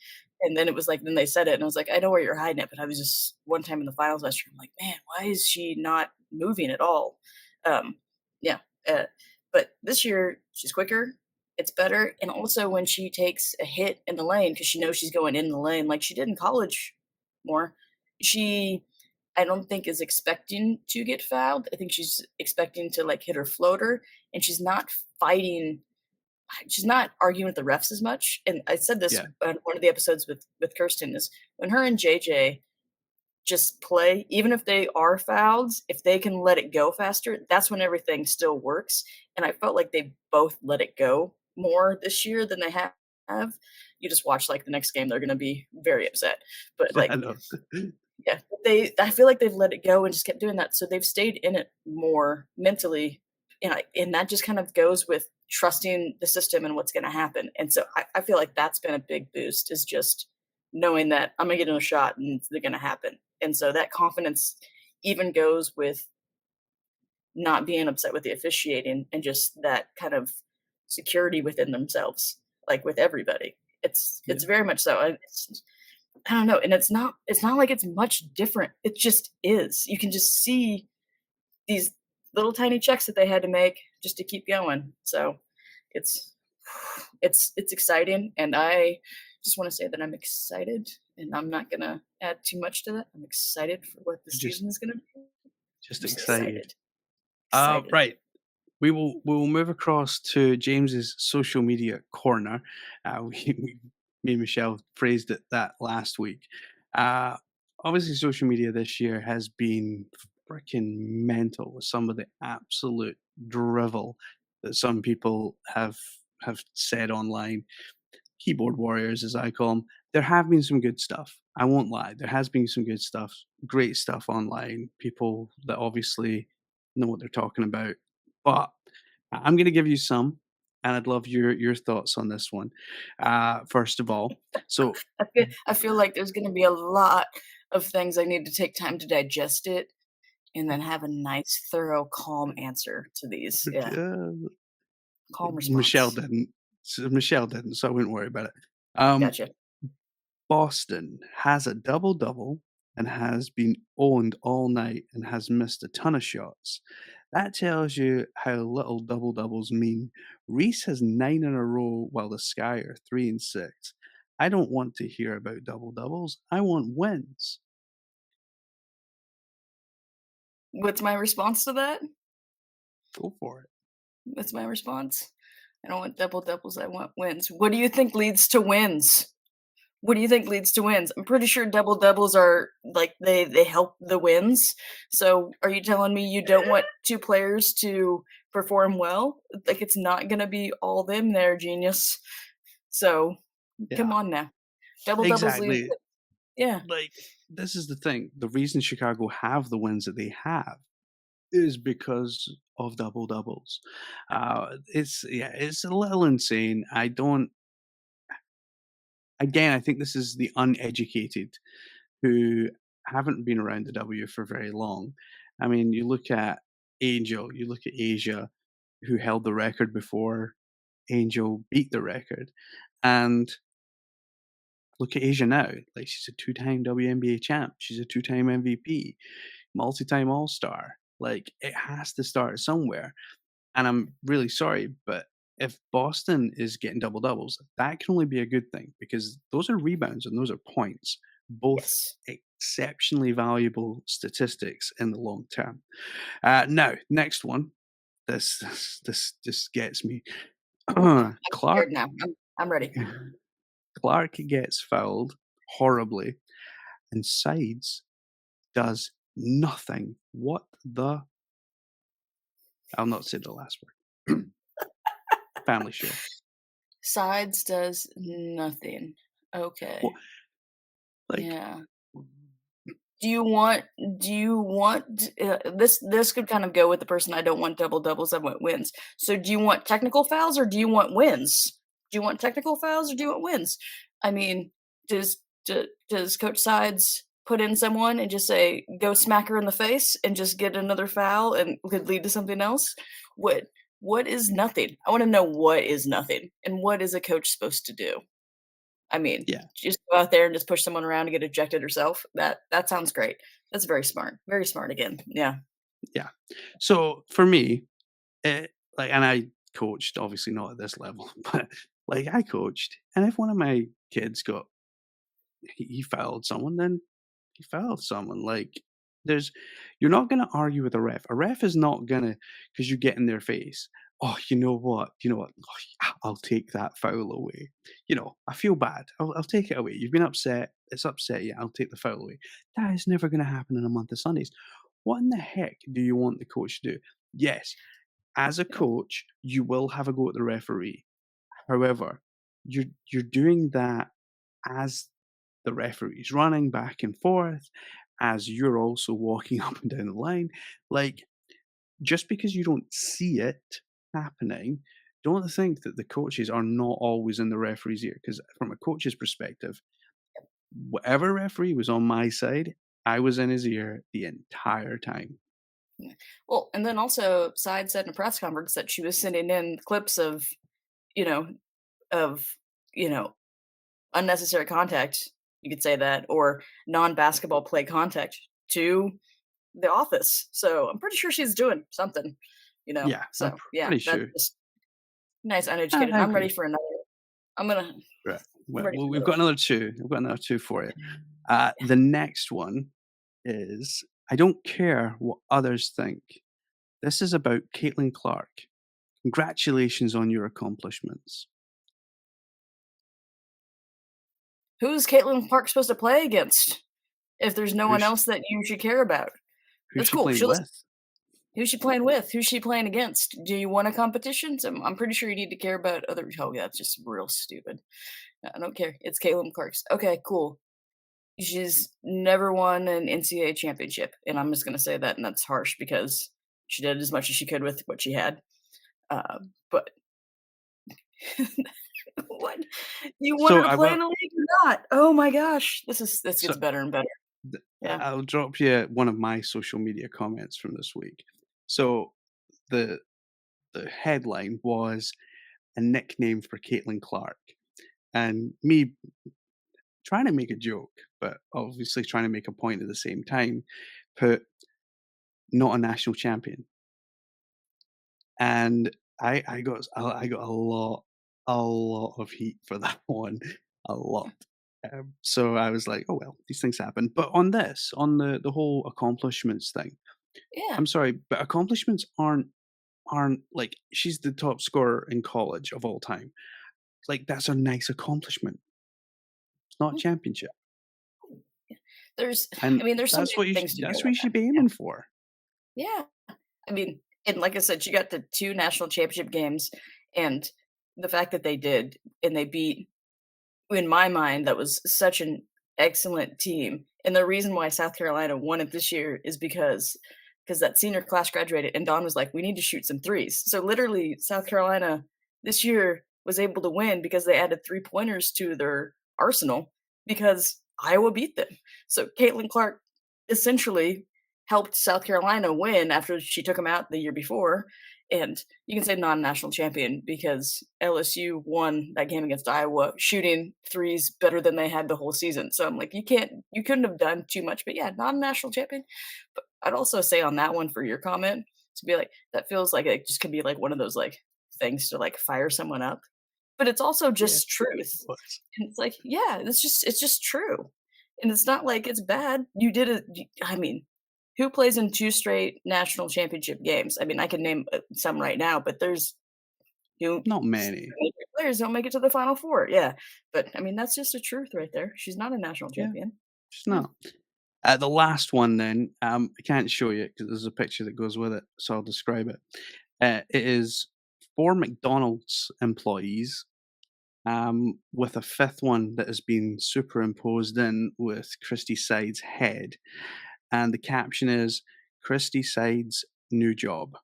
And then it was like, then they said it, and I was like, I know where you're hiding it, but I was just one time in the finals last year, I'm like, man, why is she not moving at all? Um, yeah, uh, but this year she's quicker, it's better, and also when she takes a hit in the lane because she knows she's going in the lane like she did in college more, she I don't think is expecting to get fouled. I think she's expecting to like hit her floater, and fighting she's not arguing with the refs as much. And I said this yeah, on one of the episodes with Kirsten is when her and JJ just play, even if they are fouled, if they can let it go faster, that's when everything still works. And I felt like they both let it go more this year than they have. You just watch like the next game, they're going to be very upset. But I like know. yeah, I feel like they've let it go and just kept doing that, so they've stayed in it more mentally, and that just kind of goes with trusting the system and what's gonna happen, and so I feel like that's been a big boost is just knowing that I'm gonna get in a shot and they're gonna happen, and so that confidence even goes with not being upset with the officiating and just that kind of security within themselves, like, with everybody. It's Yeah, very much so, I don't know, and it's not like it's much different. It just is. You can just see these little tiny checks that they had to make just to keep going. So it's it's exciting, and I just want to say that I'm excited, and I'm not gonna add too much to that. I'm excited for what the you're just season is gonna be. I'm just just excited. excited, excited. Right. We will move across to James's social media corner. Me and Michelle phrased it that last week. Uh, Obviously, social media this year has been freaking mental with some of the absolute drivel that some people have said online. Keyboard warriors, as I call them. There have been some good stuff. I won't lie. There has been some good stuff, great stuff online. People that obviously know what they're talking about. But I'm going to give you some, and I'd love your thoughts on this one. First of all, so I feel like there's gonna be a lot of things I need to take time to digest it and then have a nice, thorough, calm answer to these. Yeah, uh, calm Michelle response. didn't. Michelle didn't, so I wouldn't worry about it. Um, Gotcha. Boston has a double double and has been owned all night and has missed a ton of shots. That tells you how little double doubles mean. Reese has 9 in a row while the Sky are 3 and 6. I don't want to hear about double doubles. I want wins. What's my response to that? Go for it. That's my response. I don't want double doubles, I want wins. What do you think leads to wins? What do you think leads to wins? I'm pretty sure double doubles are like they help the wins. So are you telling me you don't want two players to perform well? Like it's not gonna be all them there, genius. So come Yeah, on now. Double doubles lead. exactly. Yeah. Like, this is the thing. The reason Chicago have the wins that they have is because of double doubles. It's a little insane. I don't. Again, I think this is the uneducated who haven't been around the W for very long. I mean, you look at Angel, you look at Asia, who held the record before Angel beat the record, and look at Asia now. Like, she's a two-time WNBA champ. She's a two-time MVP, multi-time All-Star. Like, it has to start somewhere. And I'm really sorry, but if Boston is getting double doubles, that can only be a good thing because those are rebounds and those are points, both Yes. exceptionally valuable statistics in the long term. Now, next one. This just gets me. I'm Clark scared now. I'm ready. Clark gets fouled horribly, and Sides does Nothing. What the I'll not say the last word. Family show. Sides does nothing. Well, Okay. like, Yeah. Do you want this could kind of go with the person, "I don't want double doubles, I want wins." So do you want technical fouls or do you want wins? Do you want technical fouls or do you want wins? I mean, does Coach Sides put in someone and just say, "Go smack her in the face," and just get another foul and could lead to something else? What what is nothing? I wanna know what is nothing, and what is a coach supposed to do? I mean, yeah, just go out there and just push someone around and get ejected herself. That sounds great. That's very smart. Very smart again. Yeah. yeah. So for me, like, and I coached, obviously not at this level, but like I coached, and if one of my kids got he fouled someone, then he fouled someone. Like, there's you're not gonna argue with a ref. A ref is not gonna because you get in their face. Oh, you know what? You know what? Oh, yeah, I'll take that foul away. You know, I feel bad. I'll take it away. You've been upset. It's upset you. I'll take the foul away. That is never going to happen in a month of Sundays. What in the heck do you want the coach to do? Yes, as a Yeah. coach, you will have a go at the referee. However, you're doing that as the referee's running back and forth, as you're also walking up and down the line. Like, just because you don't see it happening, don't think that the coaches are not always in the referee's ear. Because from a coach's perspective, whatever referee was on my side, I was in his ear the entire time. Yeah. Well, and then also Side said in a press conference that she was sending in clips you know, of, you know, unnecessary contact, you could say that, or non-basketball play contact to the office. So I'm pretty sure she's doing something, you know. Yeah, I'm So yeah, pretty that's sure. just nice uneducated. I I'm ready agree. for another. I'm gonna Right. I'm Well, ready for we've another got one. another two. We've got another two for you. The next one is I don't care what others think. This is about Caitlin Clark. Congratulations on your accomplishments. Who's Caitlin Clark supposed to play against if there's no Who's one she, else that you should care about? who's That's she cool. playing with? Who's she playing with? Who's she playing against? Do you want a competition? So I'm pretty sure you need to care about other. Oh, yeah, it's just real stupid. I don't care. It's Caitlin Clark's. Okay, cool. She's never won an NCAA championship, and I'm just gonna say that, and that's harsh because she did as much as she could with what she had. But what? You want So her to I play will. in the league or not? Oh my gosh, this So gets better and better. Yeah, I'll drop you one of my social media comments from this week. So the the headline was a nickname for Caitlin Clark, and me trying to make a joke, but obviously trying to make a point at the same time, put not a national champion. And I got a lot of heat for that one, a lot. So I was like, "Oh, well, these things happen." But on this, on the whole accomplishments thing, yeah. I'm sorry, but accomplishments aren't like she's the top scorer in college of all time. Like, that's a nice accomplishment. It's not a Mhm. championship, There's, and I mean, there's so that's many what things to go that's what with you that. should be Yeah, aiming for. yeah. I mean, and like I said, she got to 2 national championship games, and the fact that they did, and they beat, in my mind, that was such an excellent team, and the reason why South Carolina won it this year is because that senior class graduated, and Don was like, "We need to shoot some threes." So, literally, South Carolina this year was able to win because they added three-pointers to their arsenal because Iowa beat them. So, Caitlin Clark essentially helped South Carolina win after she took them out the year before, and you can say non-national champion because LSU won that game against Iowa shooting threes better than they had the whole season. So I'm like, you couldn't have done too much, but yeah, non-national champion. But I'd also say on that one for your comment to be like, that feels like it just could be like one of those like things to like fire someone up, but it's also Yeah, just truth. was. And it's like, yeah, it's just true, and it's not like it's bad. You did it. I mean, who plays in 2 straight national championship games? I mean, I can name, some right now, but there's who Not s many. major players don't make it to the Final Four, yeah, but, I mean, that's just a truth right there. She's not a national Yeah, champion. just Yeah, not. The last one then, I can't show you because there's a picture that goes with it, so I'll describe it. It is 4 McDonald's employees, with a fifth one that has been superimposed in with Christy Sides' head, and the caption is, "Christy Sides' new job."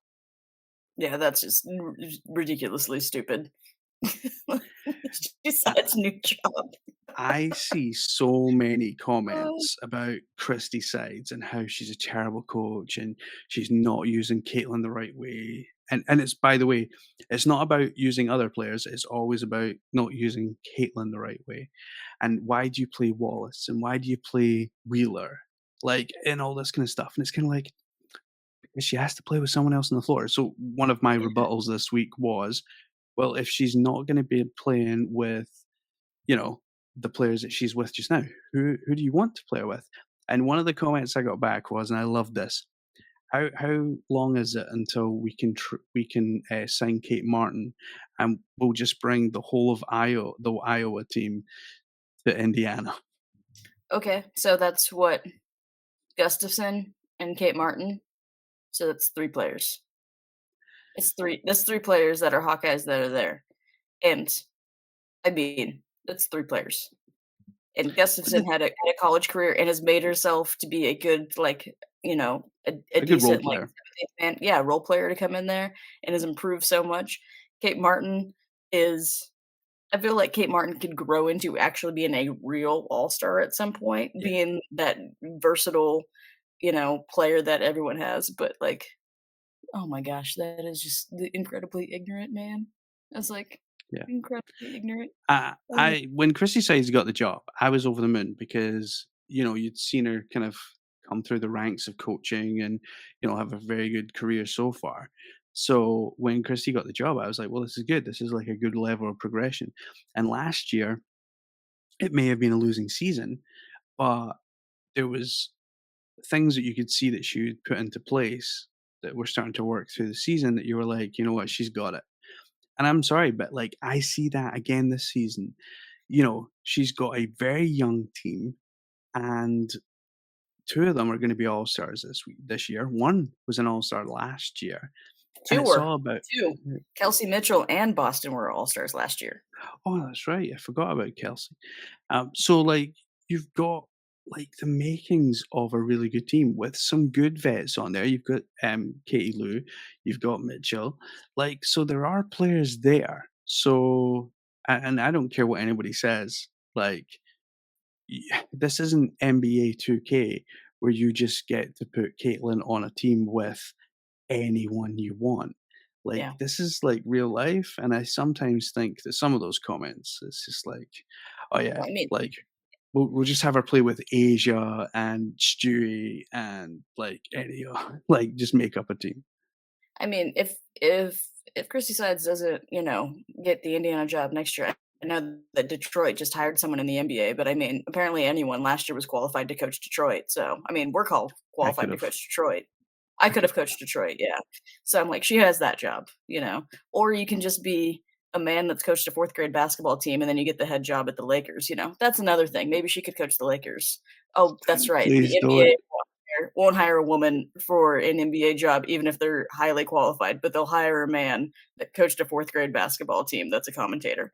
Yeah, that's just ridiculously stupid. Besides new job. I see so many Oh, comments about Christy Sides and how she's a terrible coach and she's not using Caitlin the right way. And it's, by the way, it's not about using other players. It's always about not using Caitlin the right way. And why do you play Wallace and why do you play Wheeler? Like, and all this kind of stuff. And it's kind of like, because she has to play with someone else on the floor. So one of my yeah. rebuttals this week was, well, if she's not going to be playing with, you know, the players that she's with just now. Who do you want to play with? And one of the comments I got back was, and I love this. How long is it until we can sign Kate Martin, and we'll just bring the whole of Iowa team to Indiana? Okay, so that's what, Gustafson and Kate Martin? So that's 3 players. That's 3 players that are Hawkeyes that are there, and, I mean, that's 3 players. And But Gustafson had a college career and has made herself to be a good, like, a a good role decent, like, player. 7th, 8th man, yeah, role player to come in there and has improved so much. Kate Martin is I feel like Kate Martin could grow into actually being a real all-star at some point, Yeah, being that versatile, player that everyone has, but, like, oh my gosh, that is just the incredibly ignorant, man. That's, like, yeah. incredibly ignorant. Oh, I when Chrissy Sides got the job, I was over the moon because, you'd seen her kind of come through the ranks of coaching and, have a very good career so far. So when Christy got the job, I was like, well, this is good. This is like a good level of progression. And last year, it may have been a losing season, but there was things that you could see that she would put into place that were starting to work through the season that you were like, you know what, she's got it. And I'm sorry, but like I see that again this season. She's got a very young team, and two of them are going to be all stars this year. One was an all star last year, and 2 it's were all about. 2. Kelsey Mitchell and Boston were all-stars last year. Oh, that's right. I forgot about Kelsey. So like you've got like the makings of a really good team with some good vets on there. You've got Katie Lou, you've got Mitchell. Like so, there are players there. So and I don't care what anybody says. Like this isn't NBA 2K where you just get to put Caitlin on a team with anyone you want. Like Yeah. this is like real life, and I sometimes think that some of those comments, it's just like, oh yeah, Well, I mean like we'll just have her play with Asia and Stewie and like any like just make up a team. I mean, if Christy Sides doesn't, get the Indiana job next year, I know that Detroit just hired someone in the NBA, but I mean, apparently anyone last year was qualified to coach Detroit. So, I mean, we're I qualified could to have, coach Detroit. I I could could have have. coached Detroit, yeah. So I'm like, she has that job. Or you can just be a man that's coached a fourth grade basketball team and then you get the head job at the Lakers. That's another thing. Maybe she could coach the Lakers. Oh, that's right. Please The don't. NBA won't hire a woman for an NBA job even if they're highly qualified, but they'll hire a man that coached a fourth grade basketball team that's a commentator.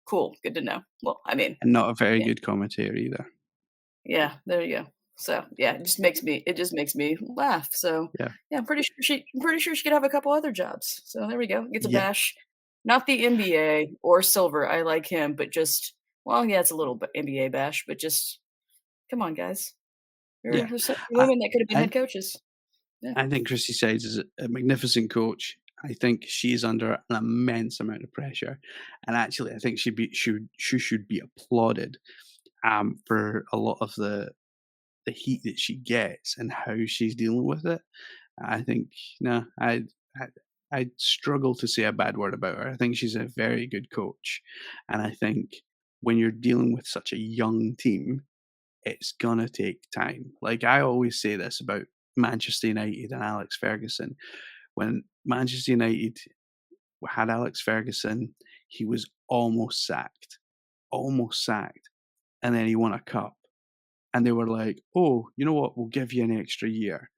Cool, good to know. Well, I mean, And not a very yeah, good commentator either. yeah, there you go. So, yeah, it just makes me laugh. So, Yeah, yeah, I'm pretty sure she could have a couple other jobs. So there we go. Get to yeah, bash not the NBA or Silver. I like him, but just well, yeah, it's a little bit NBA bash, but just come on, guys. yeah. There's so many I, women that could have been I head coaches. Yeah. I think Christy Sides is a magnificent coach. I think she's under an immense amount of pressure, and actually, I think she should be applauded for a lot of the heat that she gets and how she's dealing with it. I think no, I I struggle to say a bad word about her. I think she's a very good coach, and I think when you're dealing with such a young team, it's gonna take time. Like I always say this about Manchester United and Alex Ferguson. When Manchester United had Alex Ferguson, he was almost sacked, and then he won a cup. and they were like, "Oh, you know what? We'll give you an extra year."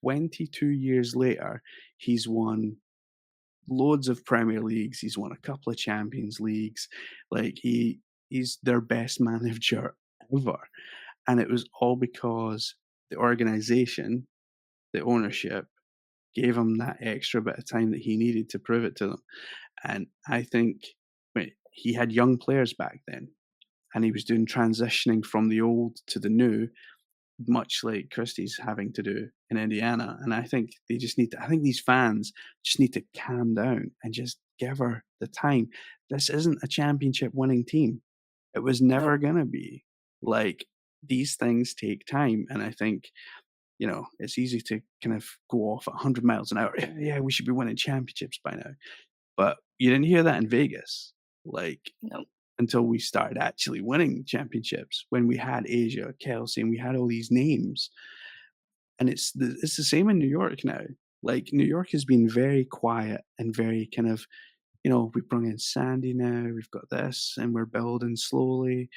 22 years later, he's won loads of Premier Leagues. He's won a couple of Champions Leagues. Like he's their best manager ever, and it was all because the organization, the ownership, gave him that extra bit of time that he needed to prove it to them. And I think he had young players back then, and he was doing transitioning from the old to the new, much like Christie's having to do in Indiana. And I think they just need to, I think these fans just need to calm down and just give her the time. This isn't a championship winning team. It was never Nope. going to be. Like, these things take time. And I think, it's easy to kind of go off at 100 miles an hour. Yeah, yeah, we should be winning championships by now. But you didn't hear that in Vegas. Like, Nope. until we started actually winning championships when we had Asia, Kelsey, and we had all these names. And it's the same in New York now. Like New York has been very quiet and very kind of, we've brought in Sandy now, we've got this, and we're building slowly.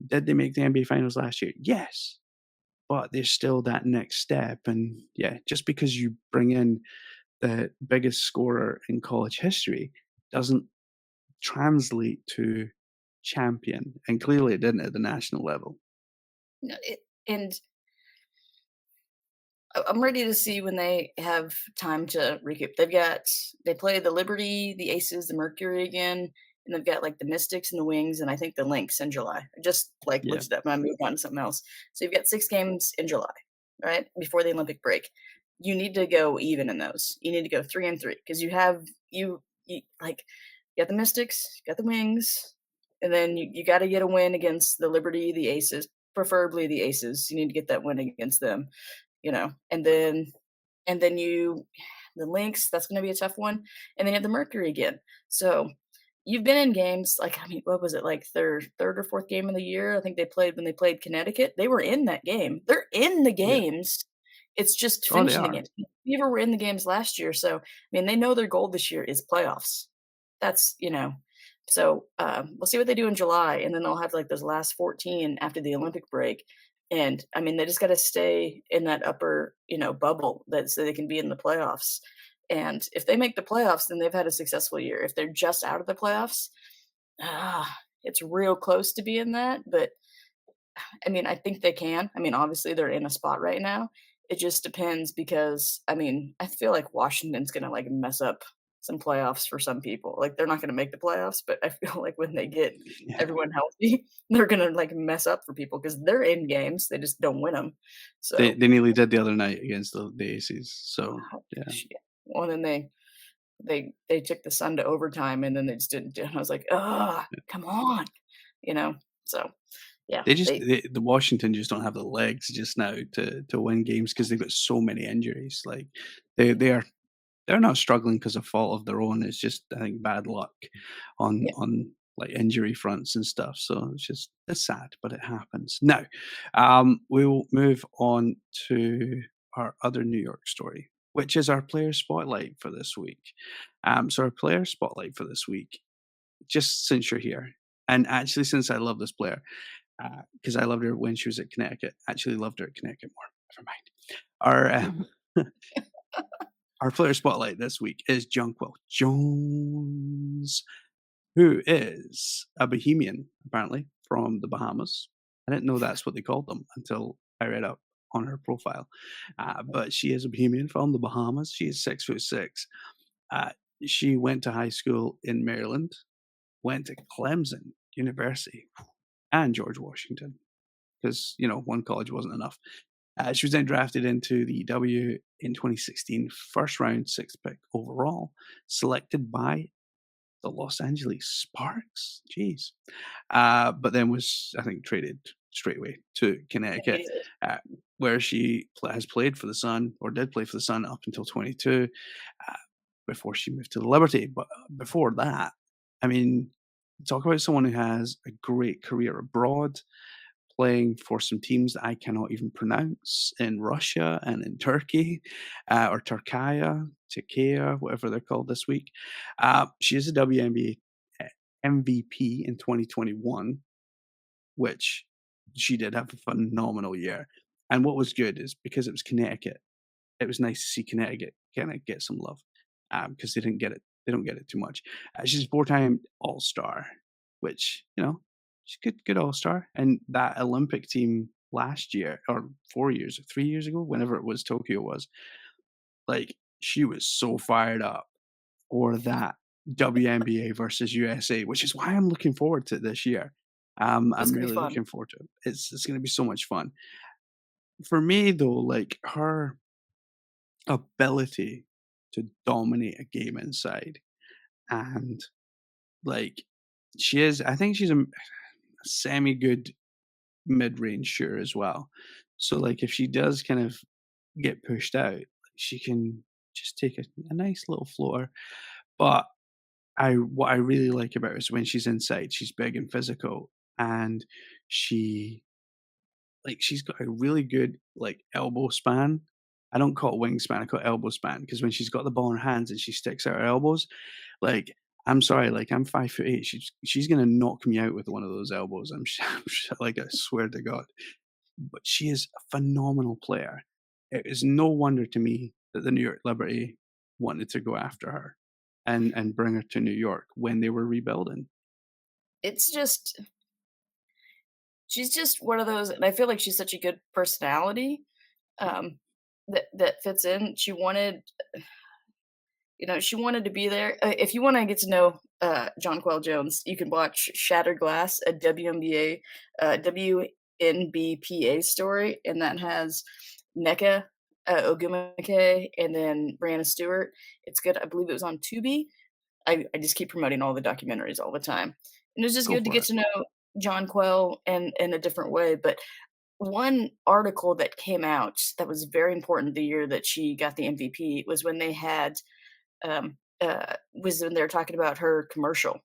Did they make the NBA finals last year? Yes. But there's still that next step. And yeah, just because you bring in the biggest scorer in college history doesn't translate to champion, and clearly it didn't at the national level. No, and I'm ready to see when they have time to recoup. They play the Liberty, the Aces, the Mercury again, and they've got like the Mystics and the Wings, and I think the Lynx in July. I just like Yeah, looked at that when I moved on to something else. So you've got 6 games in July, right before the Olympic break. You need to go even in those. You need to go 3-3 because you like you got the Mystics, you got the Wings, and then you got to get a win against the Liberty, the Aces, preferably the Aces. You need to get that win against them, and then the Lynx, that's gonna be a tough one, and then you have the Mercury again. So, you've been in games, like, I mean, what was it, like, third or 4th game of the year? I think they played Connecticut. They were in that game. They're in the yeah. games. It's just Oh, they finishing the are. games. Fever were in the games last year, so, I mean, they know their goal this year is playoffs. That's so, we'll see what they do in July, and then they'll have, like, those last 14 after the Olympic break, and, I mean, they just gotta stay in that upper, bubble that so they can be in the playoffs, and if they make the playoffs, then they've had a successful year. If they're just out of the playoffs, it's real close to being that, but I mean, I think they can. I mean, obviously, they're in a spot right now. It just depends because, I mean, I feel like Washington's gonna, like, mess up some playoffs for some people. Like, they're not gonna make the playoffs, but I feel like when they get Yeah. everyone healthy, they're gonna, like, mess up for people because 'cause they're in games, they just don't win them. They So, they nearly did the other night against the Aces. So oh, yeah, shit. Well, then they took the Sun to overtime, and then they just didn't do it. I was like, "Ugh, come on," you know? So, yeah, the Washington just don't have the legs just now to win games because they've got so many injuries. Like they're not struggling because of fault of their own. It's just, I think, bad luck on yeah. like injury fronts and stuff. So it's sad, but it happens. Now, we'll move on to our other New York story, which is our player spotlight for this week. So our player spotlight for this week, just since you're here, and actually since I love this player, because I loved her when she was at Connecticut. Actually loved her at Connecticut more. Never mind. Our player spotlight this week is Jonquel Jones, who is a Bohemian, apparently, from the Bahamas. I didn't know that's what they called them until I read up on her profile. But she is a Bohemian from the Bahamas. She is 6'6". Uh, she went to high school in Maryland, went to Clemson University and George Washington because, one college wasn't enough. She was then drafted into the W in 2016, first round, sixth pick overall, selected by the Los Angeles Sparks. Jeez. But then was, I think, traded straight away to Connecticut, Immediately. uh, where she has played for the Sun, or did play for the Sun up until 22, uh, before she moved to the Liberty. But before that, I mean, talk about someone who has a great career abroad, playing for some teams that I cannot even pronounce in Russia and in Turkey, or Turkaya, whatever they're called this week. She is a WNBA MVP in 2021, which she did have a phenomenal year. And what was good is because it was Connecticut, it was nice to see Connecticut kinda get some love, because they don't get it too much. She's a four-time All-Star, which, she's good All-Star, and that Olympic team last year or 4 years or 3 years ago, whenever it was Tokyo was, like, she was so fired up for that WNBA versus USA, which is why I'm looking forward to it this year. It's I'm gonna be really fun. looking forward to it. It's gonna be so much fun. For me, though, like, her ability to dominate a game inside and, like, I think she's a semi good mid-range shooter as well. So, like, if she does kind of get pushed out, she can just take a nice little floater. But what I really like about her is when she's inside, she's big and physical, and she she's got a really good, like, elbow span. I don't call it wingspan, I call it elbow span because when she's got the ball in her hands and she sticks out her elbows, like, I'm sorry, like, I'm 5'8", she's gonna knock me out with one of those elbows, like, I swear to God. But she is a phenomenal player. It is no wonder to me that the New York Liberty wanted to go after her and bring her to New York when they were rebuilding. It's just she's just one of those, and I feel like she's such a good personality, um, that fits in. She wanted to be there. If you wanna get to know, Jonquel Jones, you can watch Shattered Glass, a WNBPA story, and that has Nneka, Ogwumike, and then Brianna Stewart. It's good. I believe it was on Tubi. I just keep promoting all the documentaries all the time. And it's just Go good to for get it. to know Jonquel in a different way, but one article that came out that was very important the year that she got the MVP was when they had was when they were talking about her commercial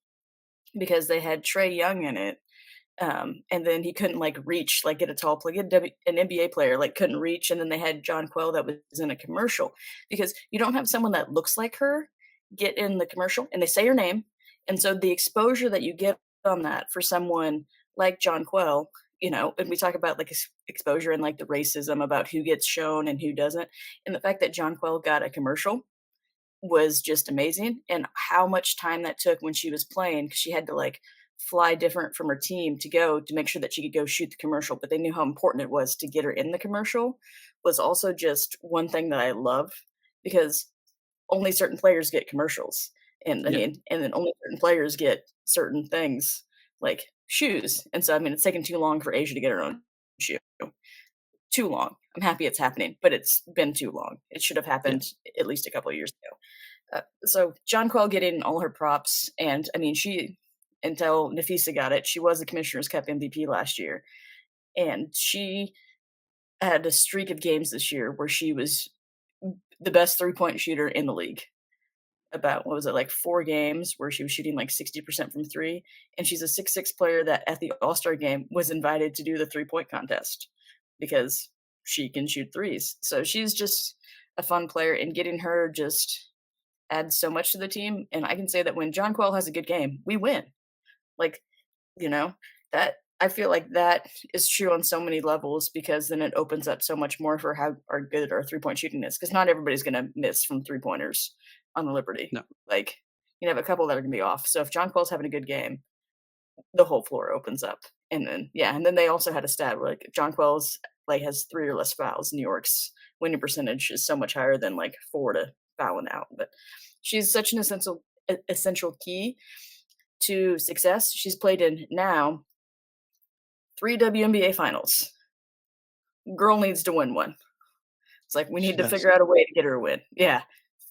because they had Trey Young in it, and then he couldn't like reach, like get a tall play, an NBA player like couldn't reach, and then they had John Quell that was in a commercial because you don't have someone that looks like her get in the commercial, and they say her name, and so the exposure that you get on that for someone like John Quell. And we talk about like exposure and like the racism about who gets shown and who doesn't. And the fact that John Quell got a commercial was just amazing, and how much time that took when she was playing because she had to, like, fly different from her team to make sure that she could go shoot the commercial, but they knew how important it was to get her in the commercial, was also just one thing that I love because only certain players get commercials, and, I Yeah, mean and then only certain players get certain things, like shoes, and so, I mean, it's taken too long for Asia to get her own shoe. Too long. I'm happy it's happening, but it's been too long. It should have yeah, happened at least a couple of years ago. So John Quell getting all her props, and I mean, until Nafisa got it, she was the Commissioner's Cup MVP last year, and she had a streak of games this year where she was the best 3-point shooter in the league. About what was it, like 4 games where she was shooting like 60% from three, and she's a 6'6" player that at the All-Star game was invited to do the 3-point contest because she can shoot threes. So she's just a fun player, and getting her just adds so much to the team. And I can say that when John Quell has a good game, we win. Like, you know, that I feel like that is true on so many levels because then it opens up so much more for how our good our 3-point shooting is. Because not everybody's gonna miss from 3-pointers on the Liberty. no, Like, you have a couple that are gonna be off. So if John Quell's having a good game, the whole floor opens up. And then and then they also had a stat where like John Quell's like has 3 or less fouls. New York's winning percentage is so much higher than like Florida fouling out. But she's such an essential key to success. She's played in now 3 WNBA finals. Girl needs to win one. It's like we she need to does. figure out a way to get her a win. Yeah,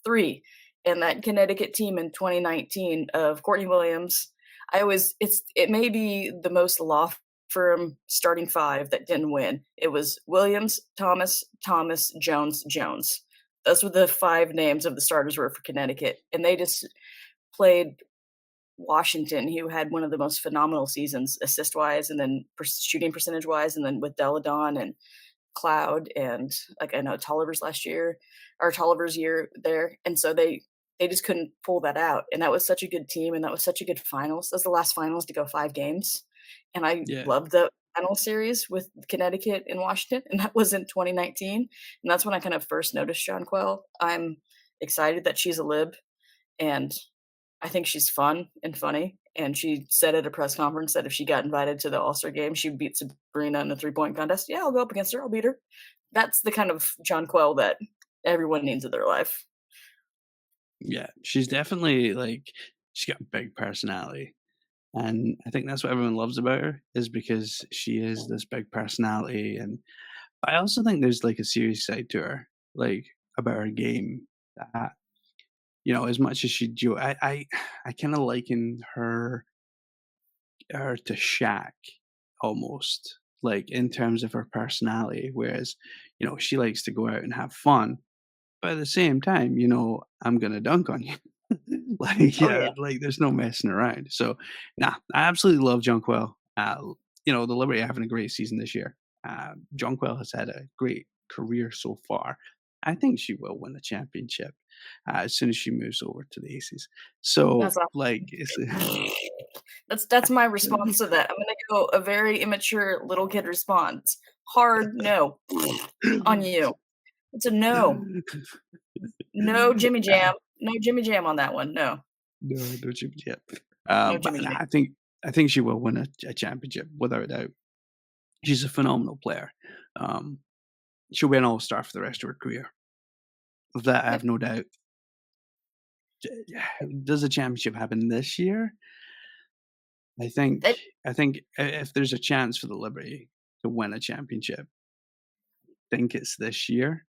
3. And that Connecticut team in 2019 of Courtney Williams, it may be the most law firm starting 5 that didn't win. It was Williams, Thomas, Thomas, Jones, Jones. Those were the 5 names of the starters were for Connecticut, and they just played Washington, who had one of the most phenomenal seasons assist wise, and then shooting percentage wise, and then with Deladon and Cloud and like I know Tolliver's year there, and so they just couldn't pull that out, and that was such a good team, and that was such a good finals. That was the last finals to go 5 games, and I Yeah, loved that. final series with Connecticut and Washington, and that was in 2019, and that's when I kind of first noticed Jonquel. I'm excited that she's a lib, and I think she's fun and funny, and she said at a press conference that if she got invited to the All-Star game, she'd beat Sabrina in a three-point contest. "Yeah, I'll go up against her, I'll beat her." That's the kind of Jonquel that everyone needs in their life. Yeah, she's definitely, like she's got a big personality, and I think that's what everyone loves about her is because she is this big personality, and I also think there's, like, a serious side to her, like, about her game that, as much as I kinda liken her to Shaq almost, like, in terms of her personality, whereas, she likes to go out and have fun, but at the same time, I'm gonna dunk on you. Like, Oh, yeah. there's no messing around. So, nah, I absolutely love Jonquel. The Liberty are having a great season this year. Jonquel has had a great career so far. I think she will win the championship as soon as she moves over to the Aces. So, That's awesome. like, it's That's my response to that. I'm gonna go a very immature little kid response. Hard no on you. It's a no. No Jimmy uh, Jam. No Jimmy Jam on that one. No. no chips yet. No But Jimmy nah, Jam. I think she will win a championship without a doubt. She's a phenomenal player. Um, she'll be an all-star for the rest of her career. Of that, I have Yep. no doubt. Does the championship happen this year? I think That I think if there's a chance for the Liberty to win a championship, I think it's this year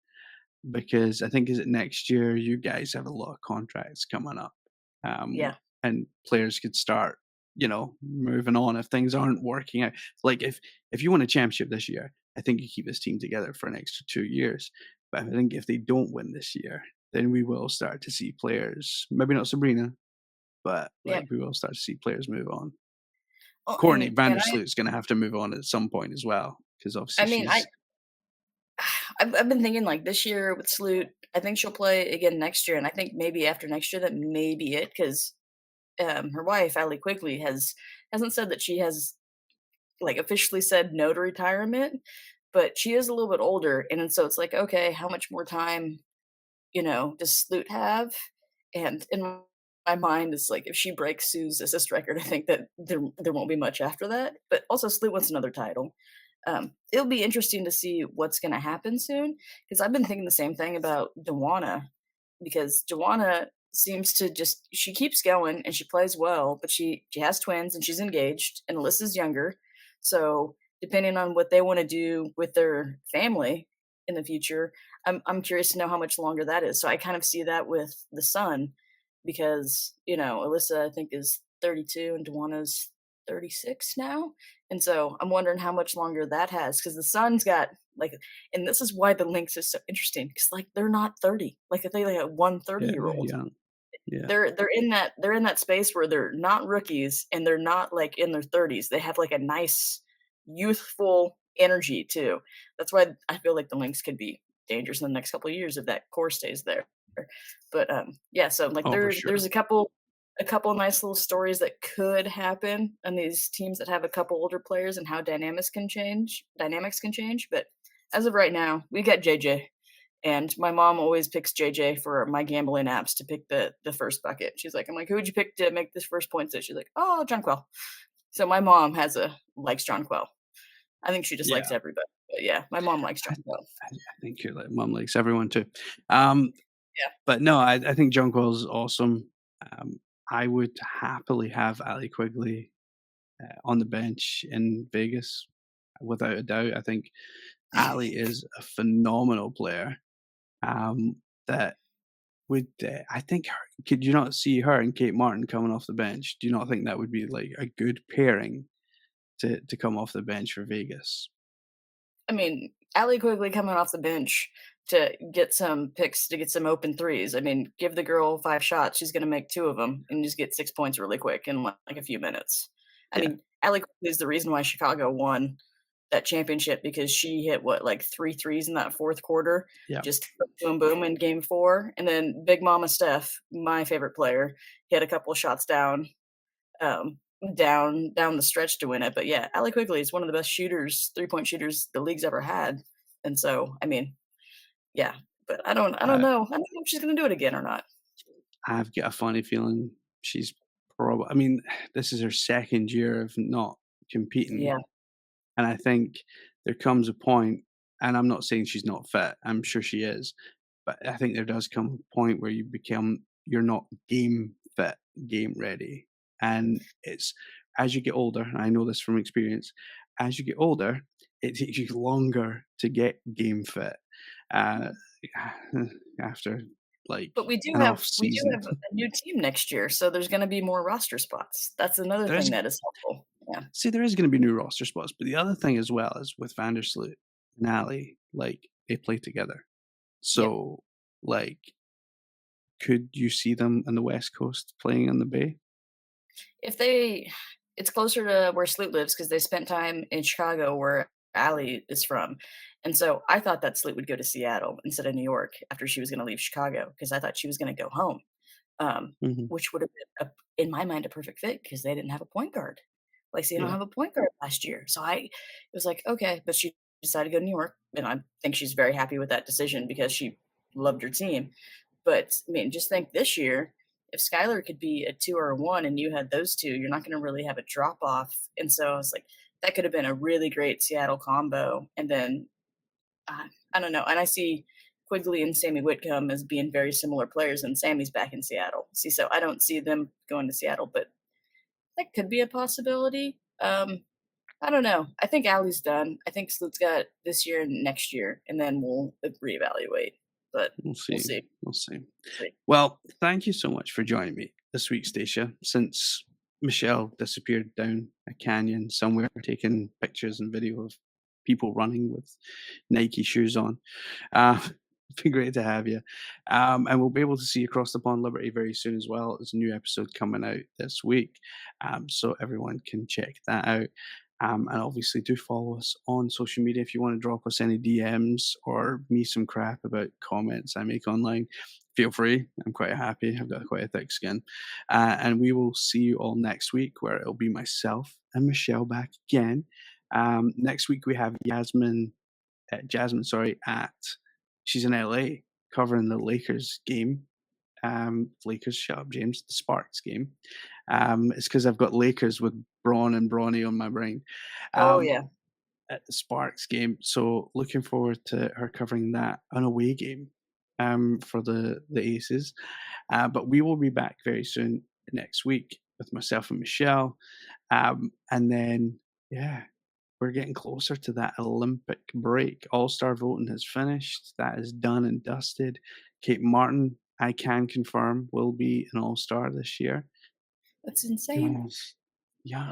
because I think is it next year you guys have a lot of contracts coming up, yeah. and players could start, moving on if things aren't working out. Like if you win a championship this year, I think you keep this team together for an extra 2 years. But I think if they don't win this year, then we will start to see players, maybe not Sabrina, but Yep. like we will start to see players move on. Well, Courtney and Vandersloot's going to have to move on at some point as well because I obviously mean, I she's I've been thinking, like, this year with Sloot, I think she'll play again next year, and I think maybe after next year, that may be it 'cause, her wife, Allie Quigley, hasn't said that she has, like, officially said no to retirement, but she is a little bit older, and then so it's like, okay, how much more time, does Sloot have? And in my mind, it's like if she breaks Sue's assist record, I think that there won't be much after that. But also, Sloot wants another title. It'll be interesting to see what's going to happen soon because I've been thinking the same thing about Dewana because Dewana seems to just she keeps going and she plays well, but she has twins and she's engaged and Alyssa's younger, so depending on what they want to do with their family in the future, I'm curious to know how much longer that is. So I kind of see that with the son because Alyssa I think is 32 and Dewana's 36 now, and so I'm wondering how much longer that has because the son's got like, and this is why the Lynx is so interesting because like they're not 30, like they like a one yeah, 30 year they're old. young. Yeah. They're in that space where they're not rookies and they're not like in their 30s. They have like a nice youthful energy too. That's why I feel like the Lynx could be dangerous in the next couple of years if that core stays there. But yeah, so like Oh, for there's sure. a couple nice little stories that could happen on these teams that have a couple older players and how dynamics can change. But as of right now, we got JJ. And my mom always picks JJ for my gambling apps to pick the first bucket. She's like, I'm like, who would you pick to make this first point? So she's like, oh, Jonquel. So my mom likes Jonquel. I think she just likes Yeah. everybody. But yeah, my mom likes I Jonquel. I think your like mom likes everyone too. Um, Yeah. but no, I think Jonquil's awesome. Um, I would happily have Ali Quigley on the bench in Vegas without a doubt. I think Ali is a phenomenal player. Um, that would I think could you not see her and Kate Martin coming off the bench? Do you not think that would be like a good pairing to come off the bench for Vegas? I mean, Allie Quigley coming off the bench to get some picks, to get some open threes. I mean, give the girl 5 shots, she's going to make two of them and just get 6 points really quick in like a few minutes. I Yeah, mean, Allie Quigley is the reason why Chicago won that championship because she hit what like three threes in that fourth quarter, yeah. just boom boom in game four. And then Big Mama Steph, my favorite player, hit a couple of shots down. down the stretch to win it, but yeah, Allie Quigley is one of the best shooters, three-point shooters the league's ever had, and so, I mean, yeah, but I don't Uh, know. I don't know if she's gonna do it again or not. I've got a funny feeling she's I mean, this is her 2nd year of not competing, Yeah. and I think there comes a point, and I'm not saying she's not fit, I'm sure she is, but I think there does come a point where you're not game fit, game ready, and it's as you get older, and I know this from experience, as you get older, it takes you longer to get game fit, uh, after, like, But an off we do season. have a new team next year, so there's gonna be more roster spots. That's another There thing is that is helpful. Yeah. See, there is gonna be new roster spots, but the other thing as well is with Vandersloot and Ali, like, they play together. Yep. So, like, could you see them on the West Coast playing on the Bay? If they it's closer to where Sloot lives because they spent time in Chicago where Allie is from, and so I thought that Sloot would go to Seattle instead of New York after she was gonna leave Chicago because I thought she was gonna go home, Mhm. which would have been, in my mind, a perfect fit because they didn't have a point guard. Like, so you don't Yeah. have a point guard last year, so I was like, "Okay," but she decided to go to New York, and I think she's very happy with that decision because she loved her team. But, I mean, just think this year, if Skylar could be a 2 or a 1 and you had those 2, you're not gonna really have a drop off, and so I was like, that could have been a really great Seattle combo, and then, I don't know, and I see Quigley and Sammy Whitcomb as being very similar players, and Sammy's back in Seattle. See, so I don't see them going to Seattle, but that could be a possibility. I don't know. I think Allie's done. I think Sloot's got this year and next year, and then we'll reevaluate, but We'll we'll see. see. We'll see. We'll see. Well, thank you so much for joining me this week, Stacia. Since Michelle disappeared down a canyon somewhere, taking pictures and video of people running with Nike shoes on. It's been great to have you. And we'll be able to see you across the pond Liberty very soon as well. There's a new episode coming out this week. So everyone can check that out. And obviously do follow us on social media if you want to drop us any DMs or me some crap about comments I make online. Feel free. I'm quite happy. I've got quite a thick skin. And we will see you all next week where it'll be myself and Michelle back again. Next week we have Jasmine, sorry, at she's in LA covering the Lakers game. Lakers, shut up, James. The Sparks game. It's because I've got Lakers with Braun and Bronny on my brain. Oh, Um, yeah. at the Sparks game, so looking forward to her covering that an away game for the Aces. But we will be back very soon next week with myself and Michelle, and then yeah, we're getting closer to that Olympic break. All-star voting has finished. That is done and dusted. Kate Martin, I can confirm, will be an all-star this year. That's insane. Yes.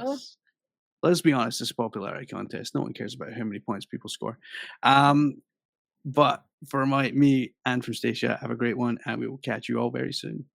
Oh, Yes. Let's be honest, it's a popularity contest. No one cares about how many points people score. Um, but for me and from Stacia, have a great one, and we will catch you all very soon.